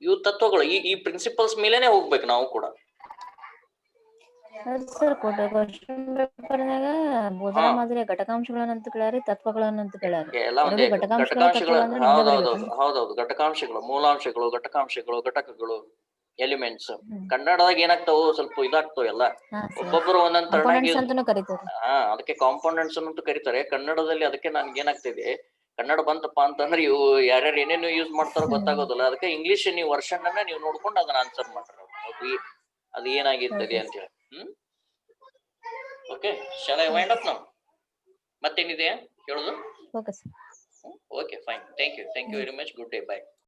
ಇವು ತತ್ವಗಳು, ಈ ಪ್ರಿನ್ಸಿಪಲ್ಸ್ ಮೇಲೆನೆ ಹೋಗ್ಬೇಕು ನಾವು ಕೂಡ. ಸರ್, ಕ್ವಶನ್ ಪೇಪರ್ನಾಗ ಬೋಧನಾ ಮಾದರಿಯ ಘಟಕಾಂಶಗಳನ್ನಂತ ಕೇಳ್ಯಾರಿ, ತತ್ವಗಳನ್ನಂತ ಕೇಳ್ಯಾರಿ. ಘಟಕಾಂಶಗಳು ಹೌದೌದು, ಘಟಕಾಂಶಗಳು, ಮೂಲಾಂಶಗಳು, ಘಟಕಗಳು, ಎಲಿಮೆಂಟ್ಸ್. ಕನ್ನಡದಾಗ ಏನಾಗ್ತಾವ, ಸ್ವಲ್ಪ ಇದಾಗ್ತಾವ ಎಲ್ಲ, ಒಬ್ಬೊಬ್ಬರು ಒಂದೊಂದ್ ತರನಾಗಿ. ಅದಕ್ಕೆ ಕಾಂಪೋನೆಂಟ್ಸ್ ಅಂತ ಕರೀತಾರೆ ಕನ್ನಡದಲ್ಲಿ. ಅದಕ್ಕೆ ನನ್ಗೆ ಏನಾಗ್ತಿದೆ, ಕನ್ನಡ ಬಂತಪ್ಪ ಅಂತಂದ್ರೆ ಇವು ಯಾರ್ಯಾರು ಏನೇನು ಯೂಸ್ ಮಾಡ್ತಾರೋ ಗೊತ್ತಾಗೋದಿಲ್ಲ. ಅದಕ್ಕೆ ಇಂಗ್ಲಿಷ್ ನೀವು ವರ್ಷನ್ ಅನ್ನ ನೀವು ನೋಡ್ಕೊಂಡು ಅದನ್ನ ಆನ್ಸರ್ ಮಾಡ್ರಿ, ಅದು ಏನಾಗಿರ್ತದೆ ಅಂತ ಹೇಳಿ. Okay, shall I wind up now? ಮತ್ತೇನಿದೆಯಾ ಹೇಳೋದು? Okay, fine, thank you very much, good day, by.